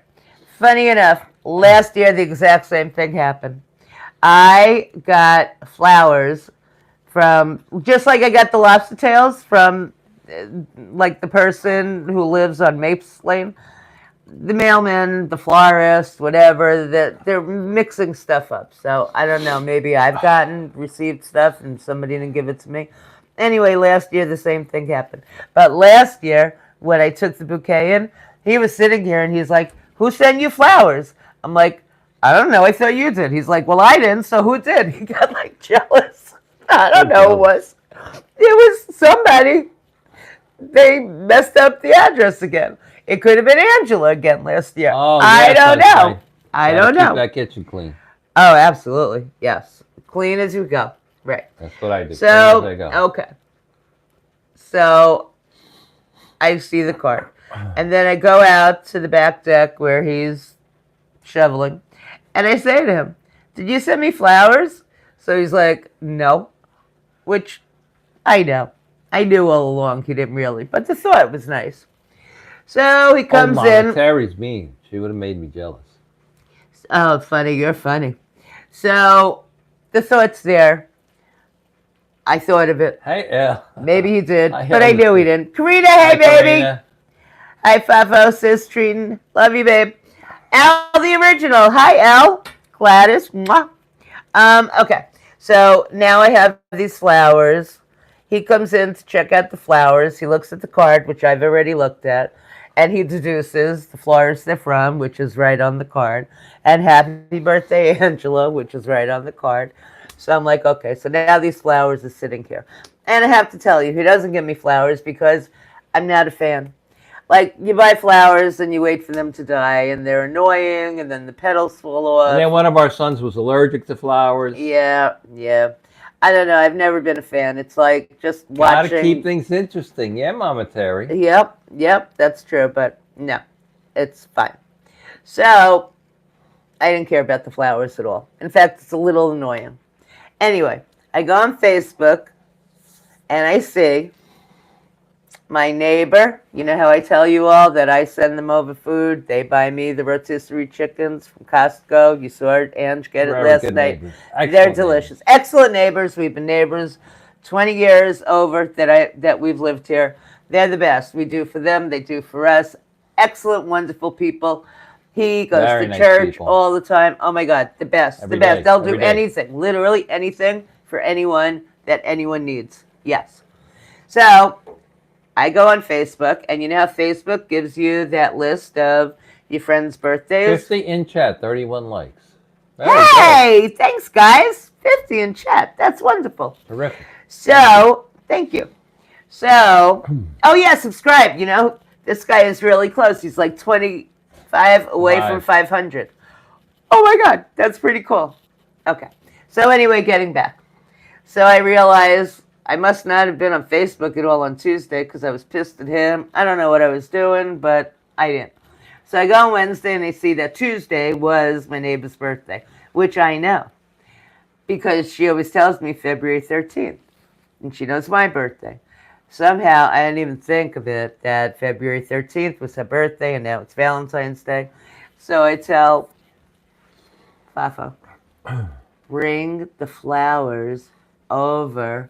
Funny enough, last year the exact same thing happened. I got flowers from, just like I got the lobster tails from, like the person who lives on Mapes Lane. The mailman, the florist, whatever, they're mixing stuff up. So I don't know. Maybe I've received stuff and somebody didn't give it to me. Anyway, last year the same thing happened. But last year, when I took the bouquet in, he was sitting here and he's like, "Who sent you flowers?" I'm like, "I don't know. I thought you did." He's like, "Well, I didn't. So who did?" He got like jealous. I don't know who it was. It was somebody. They messed up the address again. It could have been Angela again last year. Oh, I yes, don't that's know. right. I Gotta don't keep know. that kitchen clean. Oh, absolutely. Yes. Clean as you go. Right. That's what I do. So, Clean as I go. okay. So, I see the cart. And then I go out to the back deck where he's shoveling. And I say to him, "Did you send me flowers?" So he's like, "No." Which I know. I knew all along he didn't really. But the thought was nice. So he comes in. Terry's mean. She would have made me jealous. Oh, funny. You're funny. So the thought's there. I thought of it. Hey, Elle. Maybe he did, Hi, but I Elle. knew he didn't. Karina, hey, Hi, baby. Karina. Hi, FAFO, sis, Treatin. Love you, babe. Al, the original. Hi, Al. Gladys. Mwah. Okay. So now I have these flowers. He comes in to check out the flowers. He looks at the card, which I've already looked at, and he deduces the florist they're from, which is right on the card, and happy birthday, Angela, which is right on the card. So I'm like, okay, so now these flowers are sitting here. And I have to tell you, he doesn't give me flowers because I'm not a fan. Like, you buy flowers and you wait for them to die, and they're annoying, and then the petals fall off. And then one of our sons was allergic to flowers. Yeah. I don't know. I've never been a fan. It's like just watching. Gotta keep things interesting. Yeah, Mama Terry. Yep, that's true. But no, it's fine. So I didn't care about the flowers at all. In fact, it's a little annoying. Anyway, I go on Facebook and I see my neighbor. You know how I tell you all that I send them over food? They buy me the rotisserie chickens from Costco. You saw it, Ange get it last night. They're delicious. Excellent neighbors. We've been neighbors 20 years over that we've lived here. They're the best. We do for them. They do for us. Excellent, wonderful people. He goes Very to nice church people. all the time. Oh my God, the best. Every the best. day, They'll do every day. anything, literally anything for anyone that anyone needs. Yes. So I go on Facebook, and you know how Facebook gives you that list of your friends' birthdays? 50 in chat, 31 likes. Very Hey, thanks, guys. 50 in chat. That's wonderful. good. Terrific. So, thank you. So, oh yeah, subscribe. You know, this guy is really close. He's like 25 away from 500. Oh my God, that's pretty cool. Okay. So anyway, getting back. So I realized I must not have been on Facebook at all on Tuesday because I was pissed at him. I don't know what I was doing, but I didn't. So I go on Wednesday and I see that Tuesday was my neighbor's birthday, which I know because she always tells me February 13th, and she knows my birthday. Somehow, I didn't even think of it that February 13th was her birthday, and now it's Valentine's Day. So I tell FAFO, bring the flowers over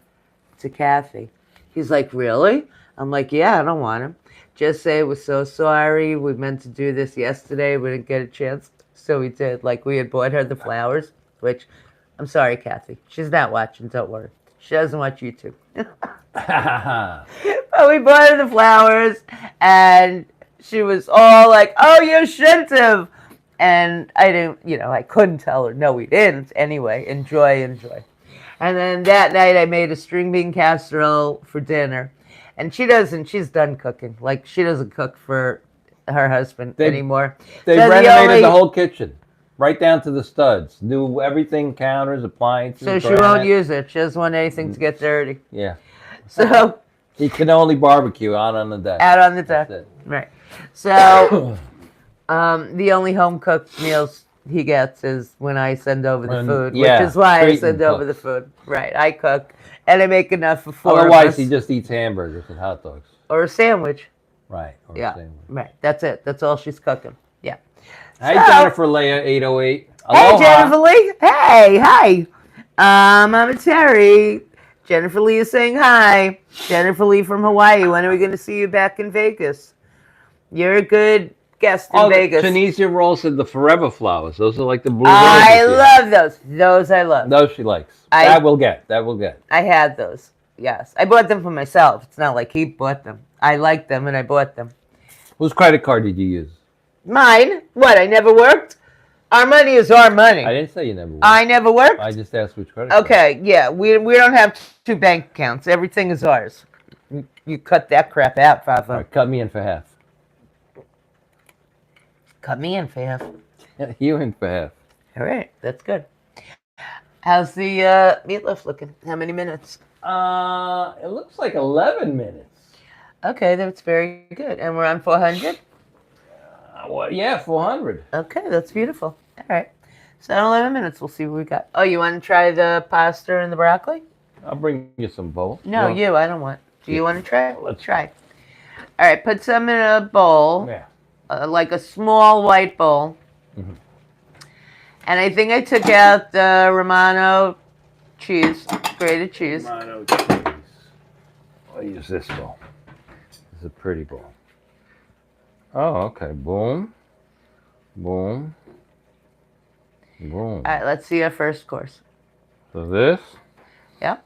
to Kathy. He's like, really? I'm like, yeah, I don't want them. Just say we're so sorry. We meant to do this yesterday. We didn't get a chance. So we did. Like, we had bought her the flowers, which, I'm sorry, Kathy. She's not watching. Don't worry. She doesn't watch YouTube. But we bought her the flowers, and she was all like, oh, you shouldn't have. And I didn't, I couldn't tell her, no, we didn't. Anyway, enjoy. And then that night I made a string bean casserole for dinner. And she's done cooking. Like, she doesn't cook for her husband anymore. They So renovated the whole kitchen, right down to the studs. New everything, counters, appliances. So she won't use it. She doesn't want anything to get dirty. Yeah. So He can only barbecue out on the deck. out on the deck. That's it. Right. So, the only home cooked meals he gets is when I send over the food, yeah, which is why I Creighton send over the cooks. food. Right, I cook, and I make enough for 4 of Otherwise, us. he just eats hamburgers and hot dogs. Or a sandwich. Right. Or Yeah, sandwich. right. That's it. That's all she's cooking. Yeah. Hey, So, Jennifer Leah 808. hey, Aloha. Jennifer Lee. Hey, hi. Mama Terry. Jennifer Lee is saying hi. Jennifer Lee from Hawaii. When are we going to see you back in Vegas? You're a good guest in Vegas. Tunisia rolls said the Forever Flowers. Those are like the blue I roses. love those. Those I love. Those she likes. That we'll get. That we'll get. I had those. Yes. I bought them for myself. It's not like he bought them. I liked them and I bought them. Whose credit card did you use? Mine? What? I never worked? Our money is our money. I didn't say you never worked. I never worked? I just asked which credit card. Okay, yeah. We don't have 2 bank accounts. Everything is ours. You cut that crap out, FAFO. Right, cut me in for half. Cut me in for half. You in for half. All right, that's good. How's the meatloaf looking? How many minutes? It looks like 11 minutes. Okay, that's very good. And we're on 400? Well, yeah, 400. Okay, that's beautiful. All right. So in 11 minutes, we'll see what we got. Oh, you want to try the pasta and the broccoli? I'll bring you some bowl. No, you. I don't want. Do you want to try? Let's try. All right, put some in a bowl. Yeah. Like a small white bowl. Mm-hmm. And I think I took out the Romano cheese, grated cheese. Romano cheese. I'll use this bowl. This is a pretty bowl. Oh, okay. Boom. Boom. Boom. All right, let's see our first course. So this. Yeah.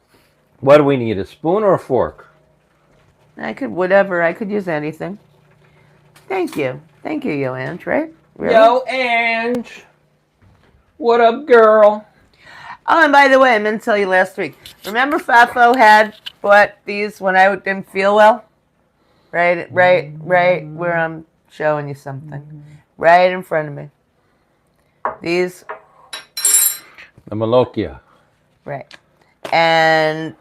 What do we need? A spoon or a fork? I could, whatever. I could use anything. Thank you. Thank you, Yo Ange, right? Really? Yo, Ange. What up, girl? Oh, and by the way, I meant to tell you last week. Remember FAFO had bought these when I didn't feel well? Right where I'm showing you something. Right in front of me. These. The Malokia. Right. And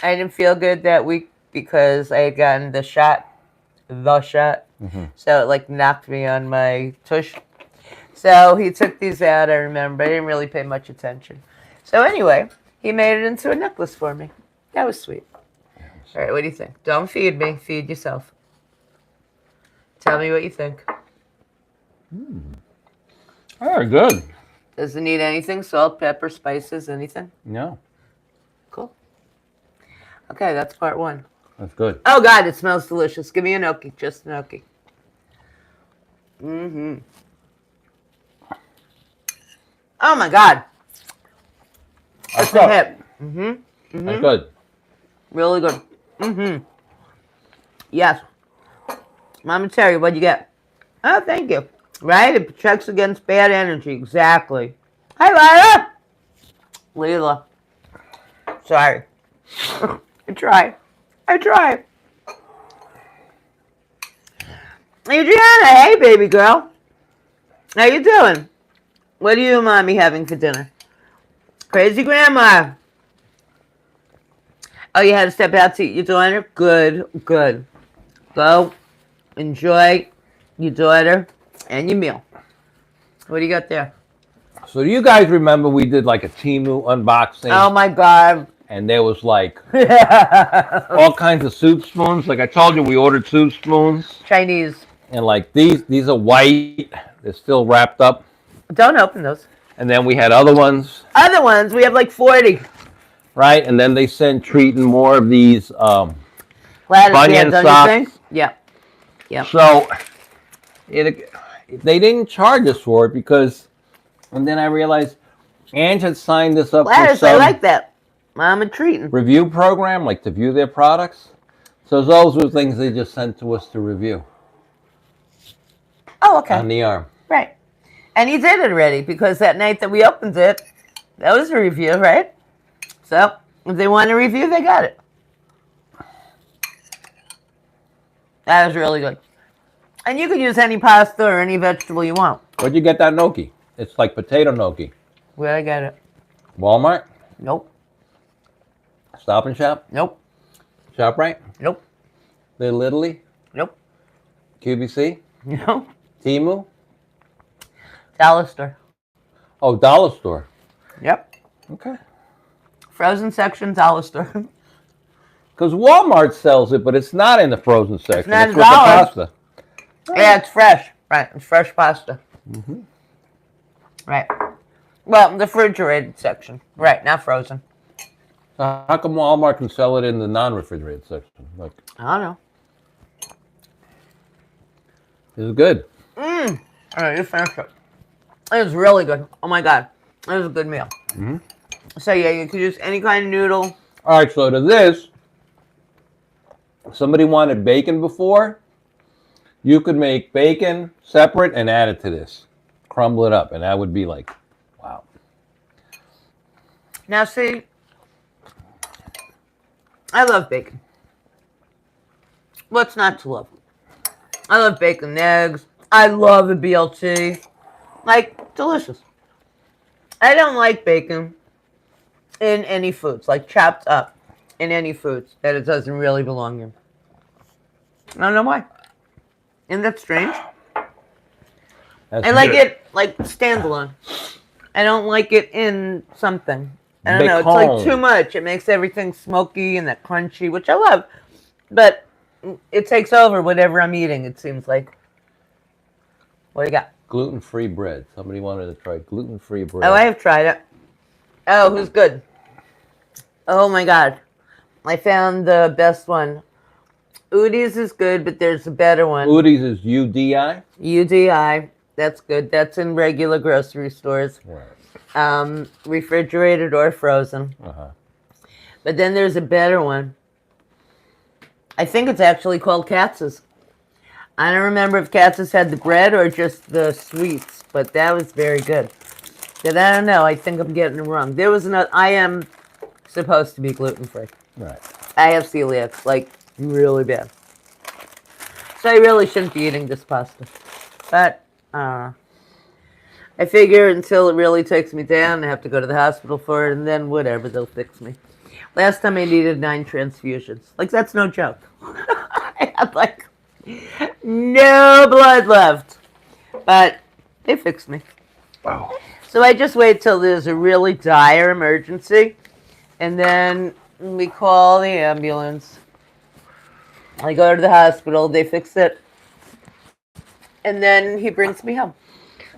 I didn't feel good that week because I had gotten the shot. Mm-hmm. So it like knocked me on my tush. So he took these out, I remember. I didn't really pay much attention. So anyway, he made it into a necklace for me. That was sweet. All right, what do you think? Don't feed me. Feed yourself. Tell me what you think. Very good. Does it need anything? Salt, pepper, spices, anything? No, Cool. Okay, that's part 1. that's good. Oh, God, it smells delicious. Give me a gnocchi. Just a gnocchi. Mm-hmm. Oh, my God. That's a hit. Mm-hmm. Mm-hmm. That's good. Really good. Mm-hmm. Yes. Mama Terry, what'd you get? Oh, thank you. Right? It protects against bad energy. Exactly. Hi, Leila. Sorry. I try. Adriana, hey, baby girl. How you doing? What are you and Mommy having for dinner? Crazy Grandma. Oh, you had to step out to eat your daughter? Good. Go enjoy your daughter and your meal. What do you got there? So do you guys remember we did like a Temu unboxing? Oh, my God. And there was like all kinds of soup spoons. Like I told you, we ordered soup spoons. Chinese. And like these are white. They're still wrapped up. Don't open those. And then we had other ones. Other ones, we have like 40. Right? And then they sent Treating more of these Gladys, bunion don't socks. you think? Yeah. So they didn't charge us for it because, and then I realized Ange had signed this up Gladys, for I some like that. Mama treating. review program, like to view their products. So those were things they just sent to us to review Oh, okay. on the arm. Right. And he did it already because that night that we opened it, that was a review, right? So if they want a review, they got it. That was really good. And you can use any pasta or any vegetable you want. Where'd you get that gnocchi? It's like potato gnocchi. Where'd I get it? Walmart? Nope. Stop and Shop? Nope. ShopRite? Nope. Little Italy? Nope. QVC? You know? Temu? Dollar store. Oh, dollar store. Yep. Okay. Frozen section, dollar store. Because Walmart sells it, but it's not in the frozen section. not It's a with the dollar. pasta. Yeah, it's fresh. Right, it's fresh pasta. Mm-hmm. Right. Well, the refrigerated section. Right, not frozen. How come Walmart can sell it in the non-refrigerated section? Like, I don't know. it's good. All right, you finished it. It was really good. Oh my god, it was a good meal. Mm-hmm. So yeah, you could use any kind of noodle. All right, so to this, somebody wanted bacon before. You could make bacon separate and add it to this. Crumble it up, and that would be like, wow. Now see, I love bacon. What's not to love? I love bacon and eggs. I love a BLT. Like, delicious. I don't like bacon in any foods, like chopped up in any foods that it doesn't really belong in. I don't know why. Isn't that strange? I like it like standalone. I don't like it in something. I don't know. It's like too much. It makes everything smoky and that crunchy, which I love. But it takes over whatever I'm eating, it seems like. What do you got? Gluten-free bread. Somebody wanted to try gluten-free bread. Oh, I have tried it. Oh, who's good? Oh my god. I found the best one. Udi's is good, but there's a better one. Udi's is UDI? UDI. That's good. That's in regular grocery stores. Right. Refrigerated or frozen. Uh-huh. But then there's a better one. I think it's actually called Katz's. I don't remember if Katz's had the bread or just the sweets, but that was very good. But I don't know. I think I'm getting it wrong. There was another. I am supposed to be gluten-free. Right. I have celiac, like really bad. So I really shouldn't be eating this pasta. But I figure until it really takes me down, I have to go to the hospital for it, and then whatever, they'll fix me. Last time I needed 9 transfusions. Like, that's no joke. I had, like, no blood left. But they fixed me. Wow. So I just wait till there's a really dire emergency, and then we call the ambulance. I go to the hospital, they fix it, and then he brings me home.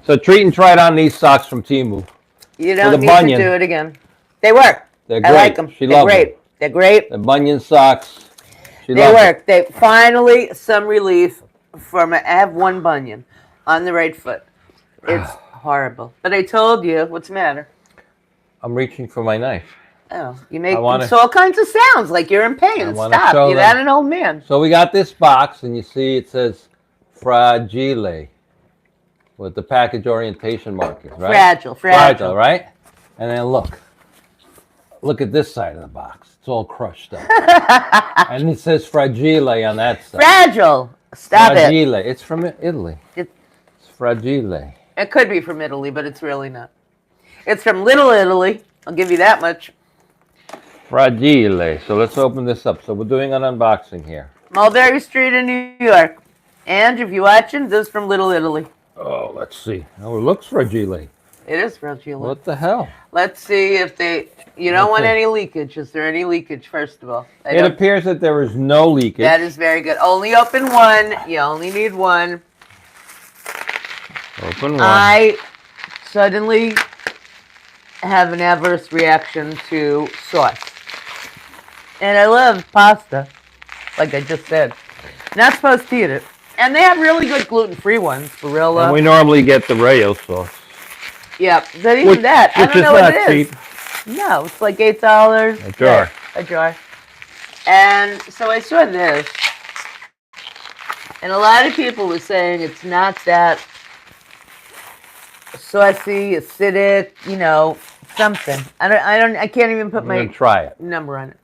So treat and try it on these socks from Temu. You don't With a need bunion. to do it again. They work. They're great. I like them. She They're loves great. them. They're great. The bunion socks. She They loves work. They finally some relief from. I have one bunion on the right foot. It's horrible. But I told you. What's the matter? I'm reaching for my knife. Oh, you make wanna- all kinds of sounds like you're in pain. wanna Stop. show You're them. not an old man. So we got this box, and you see it says Fragile with the package orientation markers, right? Fragile. Right? And then look at this side of the box. It's all crushed up. And it says Fragile on that side. Fragile. Stop it. Fragile. It's from Italy. It's Fragile. It could be from Italy, but it's really not. It's from Little Italy. I'll give you that much. Fragile. So let's open this up. So we're doing an unboxing here. Mulberry Street in New York. And if you're watching, this is from Little Italy. Oh, let's see. Oh, it looks Fragile. It is fragile. What the hell? Let's see if they. You don't want any leakage. Is there any leakage, first of all? It appears that there is no leakage. That is very good. Only open one. You only need one. Open one. I suddenly have an adverse reaction to sauce. And I love pasta, like I just said. Not supposed to eat it. And they have really good gluten-free ones, Barilla. And we normally get the Rayo sauce. Yeah, but even that, I don't know what it is. Cheap. No, it's like $8. A jar. Yeah, a jar. And so I saw this, and a lot of people were saying it's not that saucy, acidic, something. I can't even put I'm my gonna try it. number on it.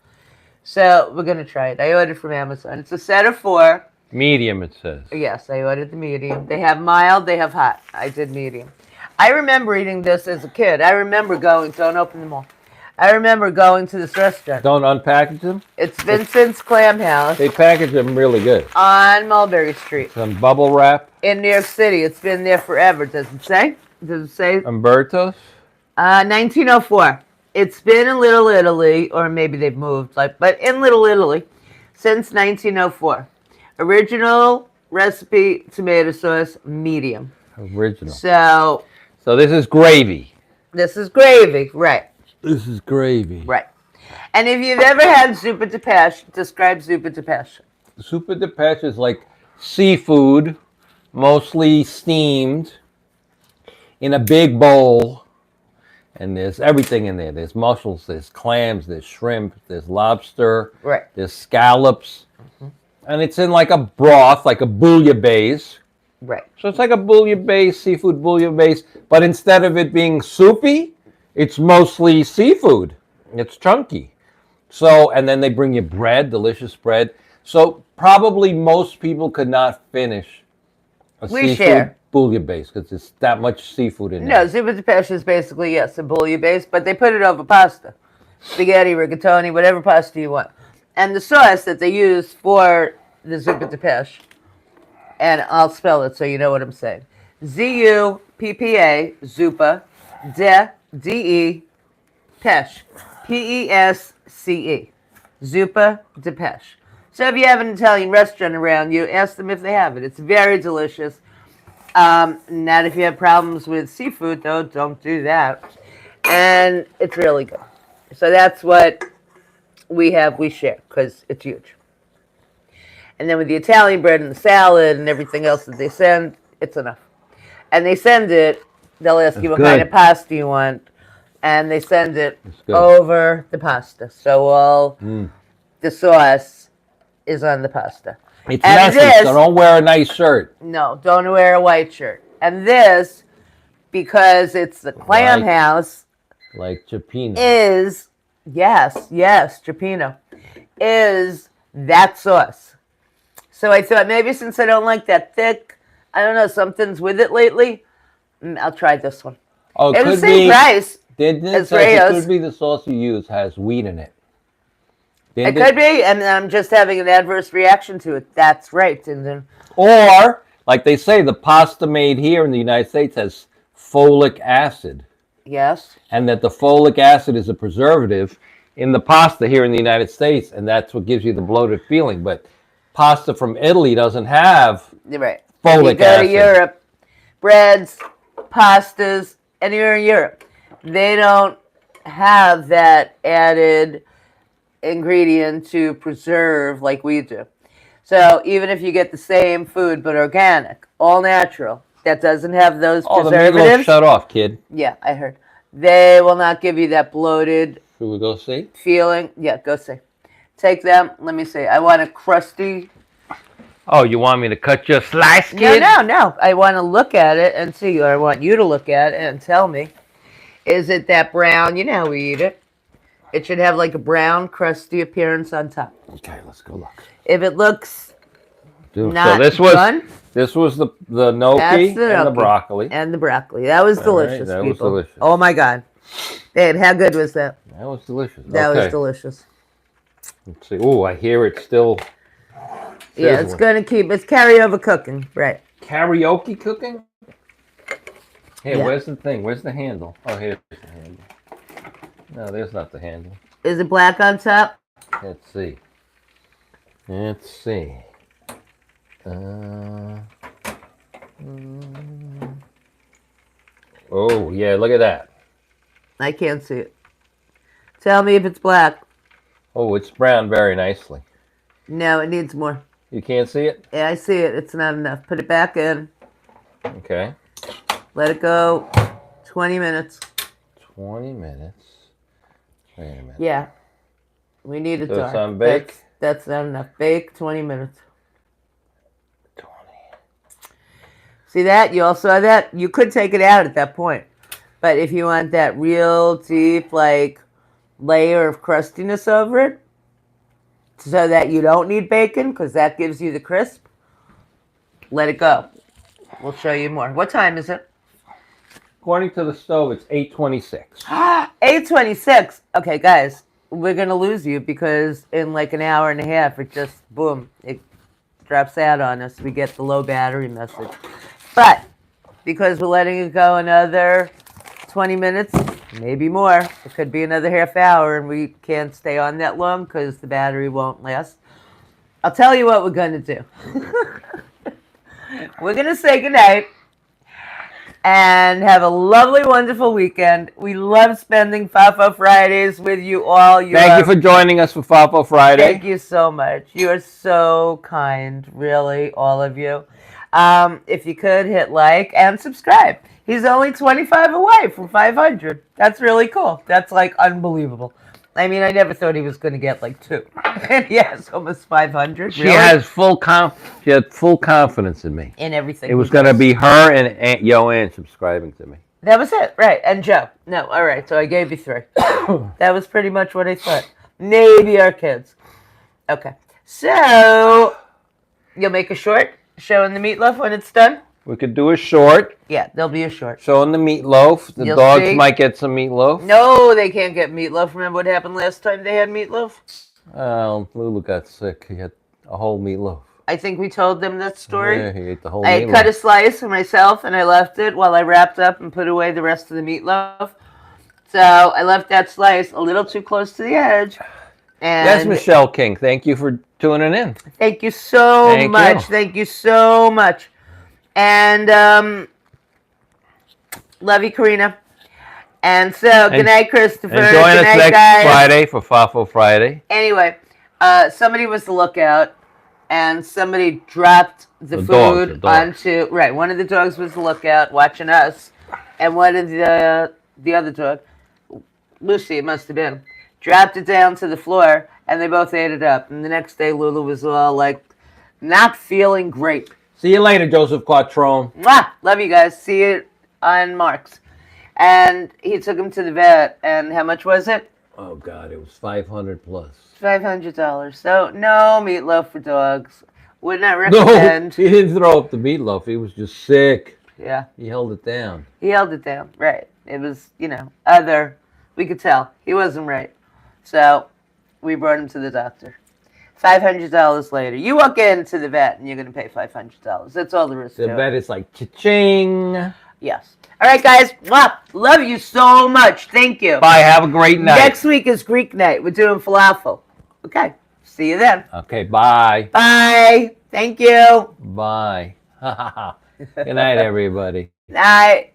So we're gonna try it. I ordered from Amazon. It's a set of 4. Medium, it says. Yes, I ordered the medium. They have mild, they have hot. I did medium. I remember eating this as a kid. I remember going, don't open them all. I remember going to this restaurant. Don't unpackage them? It's been since Clam House They package them really good. on Mulberry Street Some bubble wrap. in New York City. It's been there forever. Does it say? Does it say? Umberto's? 1904. It's been in Little Italy, or maybe they've moved, but in Little Italy since 1904. Original recipe tomato sauce, medium. Original. So this is gravy. this is gravy, right? This is gravy. Right. And if you've ever had zuppa de peche, describe zuppa de peche. Zuppa de peche is like seafood, mostly steamed, in a big bowl. And there's everything in there. There's mussels, there's clams, there's shrimp, there's lobster, Right. there's scallops. And it's in like a broth, like a bouillabaisse. Right. So it's like a bouillabaisse, seafood bouillabaisse, but instead of it being soupy, it's mostly seafood. It's chunky. So, and then they bring you bread, delicious bread. So probably most people could not finish a seafood bouillabaisse because it's that much seafood in there. No, zuppa de peche is basically, yes, a bouillabaisse, but they put it over pasta. Spaghetti, rigatoni, whatever pasta you want. And the sauce that they use for the zuppa de peche, and I'll spell it so you know what I'm saying. Z-U-P-P-A, zuppa, de, D-E, peche, P-E-S-C-E, zuppa de peche. So if you have an Italian restaurant around you, ask them if they have it. It's very delicious. Not if you have problems with seafood, though. Don't do that. And it's really good. So that's what we share, because it's huge. And then with the Italian bread and the salad and everything else that they send, it's enough. And they send it, they'll ask you what kind of pasta you want, and they send it over the pasta. So all the sauce is on the pasta. It's messy, so don't wear a nice shirt. No, don't wear a white shirt. And this, because it's the Clam House, like Cioppino, is, yes, Cioppino, is that sauce. So I thought maybe since I don't like that thick, I don't know, something's with it lately, I'll try this one. Oh, it was the same price as Rayo's. It could be the sauce you use has wheat in it. It could be, and I'm just having an adverse reaction to it. That's right. And then, or, like they say, the pasta made here in the United States has folic acid. Yes. And that the folic acid is a preservative in the pasta here in the United States, and that's what gives you the bloated feeling. But pasta from Italy doesn't have folic acid. You go to Europe, breads, pastas, anywhere in Europe, they don't have that added ingredient to preserve like we do. So even if you get the same food but organic, all natural, that doesn't have those preservatives. The Meatloaf shut off, kid. Yeah, I heard. They will not give you that bloated Should we go see? feeling. Yeah, go see. Take them. Let me see. I want a crusty. Oh, you want me to cut your slice, kid? No. I want to look at it and see, or I want you to look at it and tell me, is it that brown? You know how we eat it. It should have like a brown, crusty appearance on top. Okay, let's go look. If it looks not done, this was the gnocchi and the broccoli. And the broccoli. That was delicious, that people. was delicious. Oh my God. Babe, how good was that? That was delicious. That was delicious. Let's see. Oh, I hear it's still sizzling. Yeah, it's going to keep, it's carryover cooking. Right. Karaoke cooking? Hey, Yeah. where's the thing? Where's the handle? Oh, here's the handle. No, there's not the handle. Is it black on top? Let's see. Let's see. Oh, yeah, look at that. I can't see it. Tell me if it's black. Oh, it's browned very nicely. No, it needs more. You can't see it? Yeah, I see it. It's not enough. Put it back in. Okay. Let it go 20 minutes. 20 minutes. Wait a minute. Yeah. We need it So dark. it's on bake? That's not enough. Bake 20 minutes. 20. See that? You all saw that? You could take it out at that point. But if you want that real deep, like, layer of crustiness over it, so that you don't need bacon, because that gives you the crisp, let it go. We'll show you more. What time is it? According to the stove, it's 8:26. 8:26. Okay, guys, we're gonna lose you because in like an hour and a half, it just boom, it drops out on us. We get the low battery message. But because we're letting it go another 20 minutes, maybe more, it could be another half hour, and we can't stay on that long because the battery won't last. I'll tell you what we're gonna do. We're gonna say goodnight and have a lovely, wonderful weekend. We love spending FAFO Fridays with you all. Thank you for joining us for FAFO Friday. Thank you so much. You are so kind, really, all of you. If you could hit like and subscribe. He's only 25 away from 500. That's really cool. That's like unbelievable. I mean, I never thought he was going to get like 2. And he has almost 500. She had full confidence in me. In everything. It was going to be her and Aunt Joanne subscribing to me. That was it, right? And Joe. No, all right. So I gave you 3. That was pretty much what I thought. Maybe our kids. Okay. So you'll make a short showing the meatloaf when it's done? We could do a short. Yeah, there'll be a short. Showing the meatloaf. The You'll dogs see. might get some meatloaf. No, they can't get meatloaf. Remember what happened last time they had meatloaf? Lulu got sick. He had a whole meatloaf. I think we told them that story. Yeah, he ate the whole I meatloaf. cut a slice for myself and I left it while I wrapped up and put away the rest of the meatloaf. So I left that slice a little too close to the edge. And That's Michelle King. Thank you for tuning in. Thank you so Thank much. you. Thank you so much. And love you, Karina. And so, good night, Christopher. And join Good us night, next guys. Friday for FAFO Friday. Anyway, somebody was the lookout, and somebody dropped the food onto. Right, one of the dogs was the lookout, watching us, and one of the other dog, Lucy, it must have been, dropped it down to the floor, and they both ate it up. And the next day, Lulu was all like, not feeling great. See you later, Joseph Quattrone. Mwah! Love you guys. See you on Mark's. And he took him to the vet, and how much was it? Oh, God, it was 500 plus. $500. So, no meatloaf for dogs. Would not No, recommend. he didn't throw up the meatloaf. He was just sick. Yeah. He held it down. He held it down. Right. It was, we could tell. He wasn't right. So, we brought him to the doctor. $500 later. You walk into the vet and you're going to pay $500. That's all there is to it. The vet is like, cha-ching. Yes. All right, guys. Mwah. Love you so much. Thank you. Bye. Have a great night. Next week is Greek night. We're doing falafel. Okay. See you then. Okay, bye. Bye. Thank you. Bye. Good night, everybody. Night.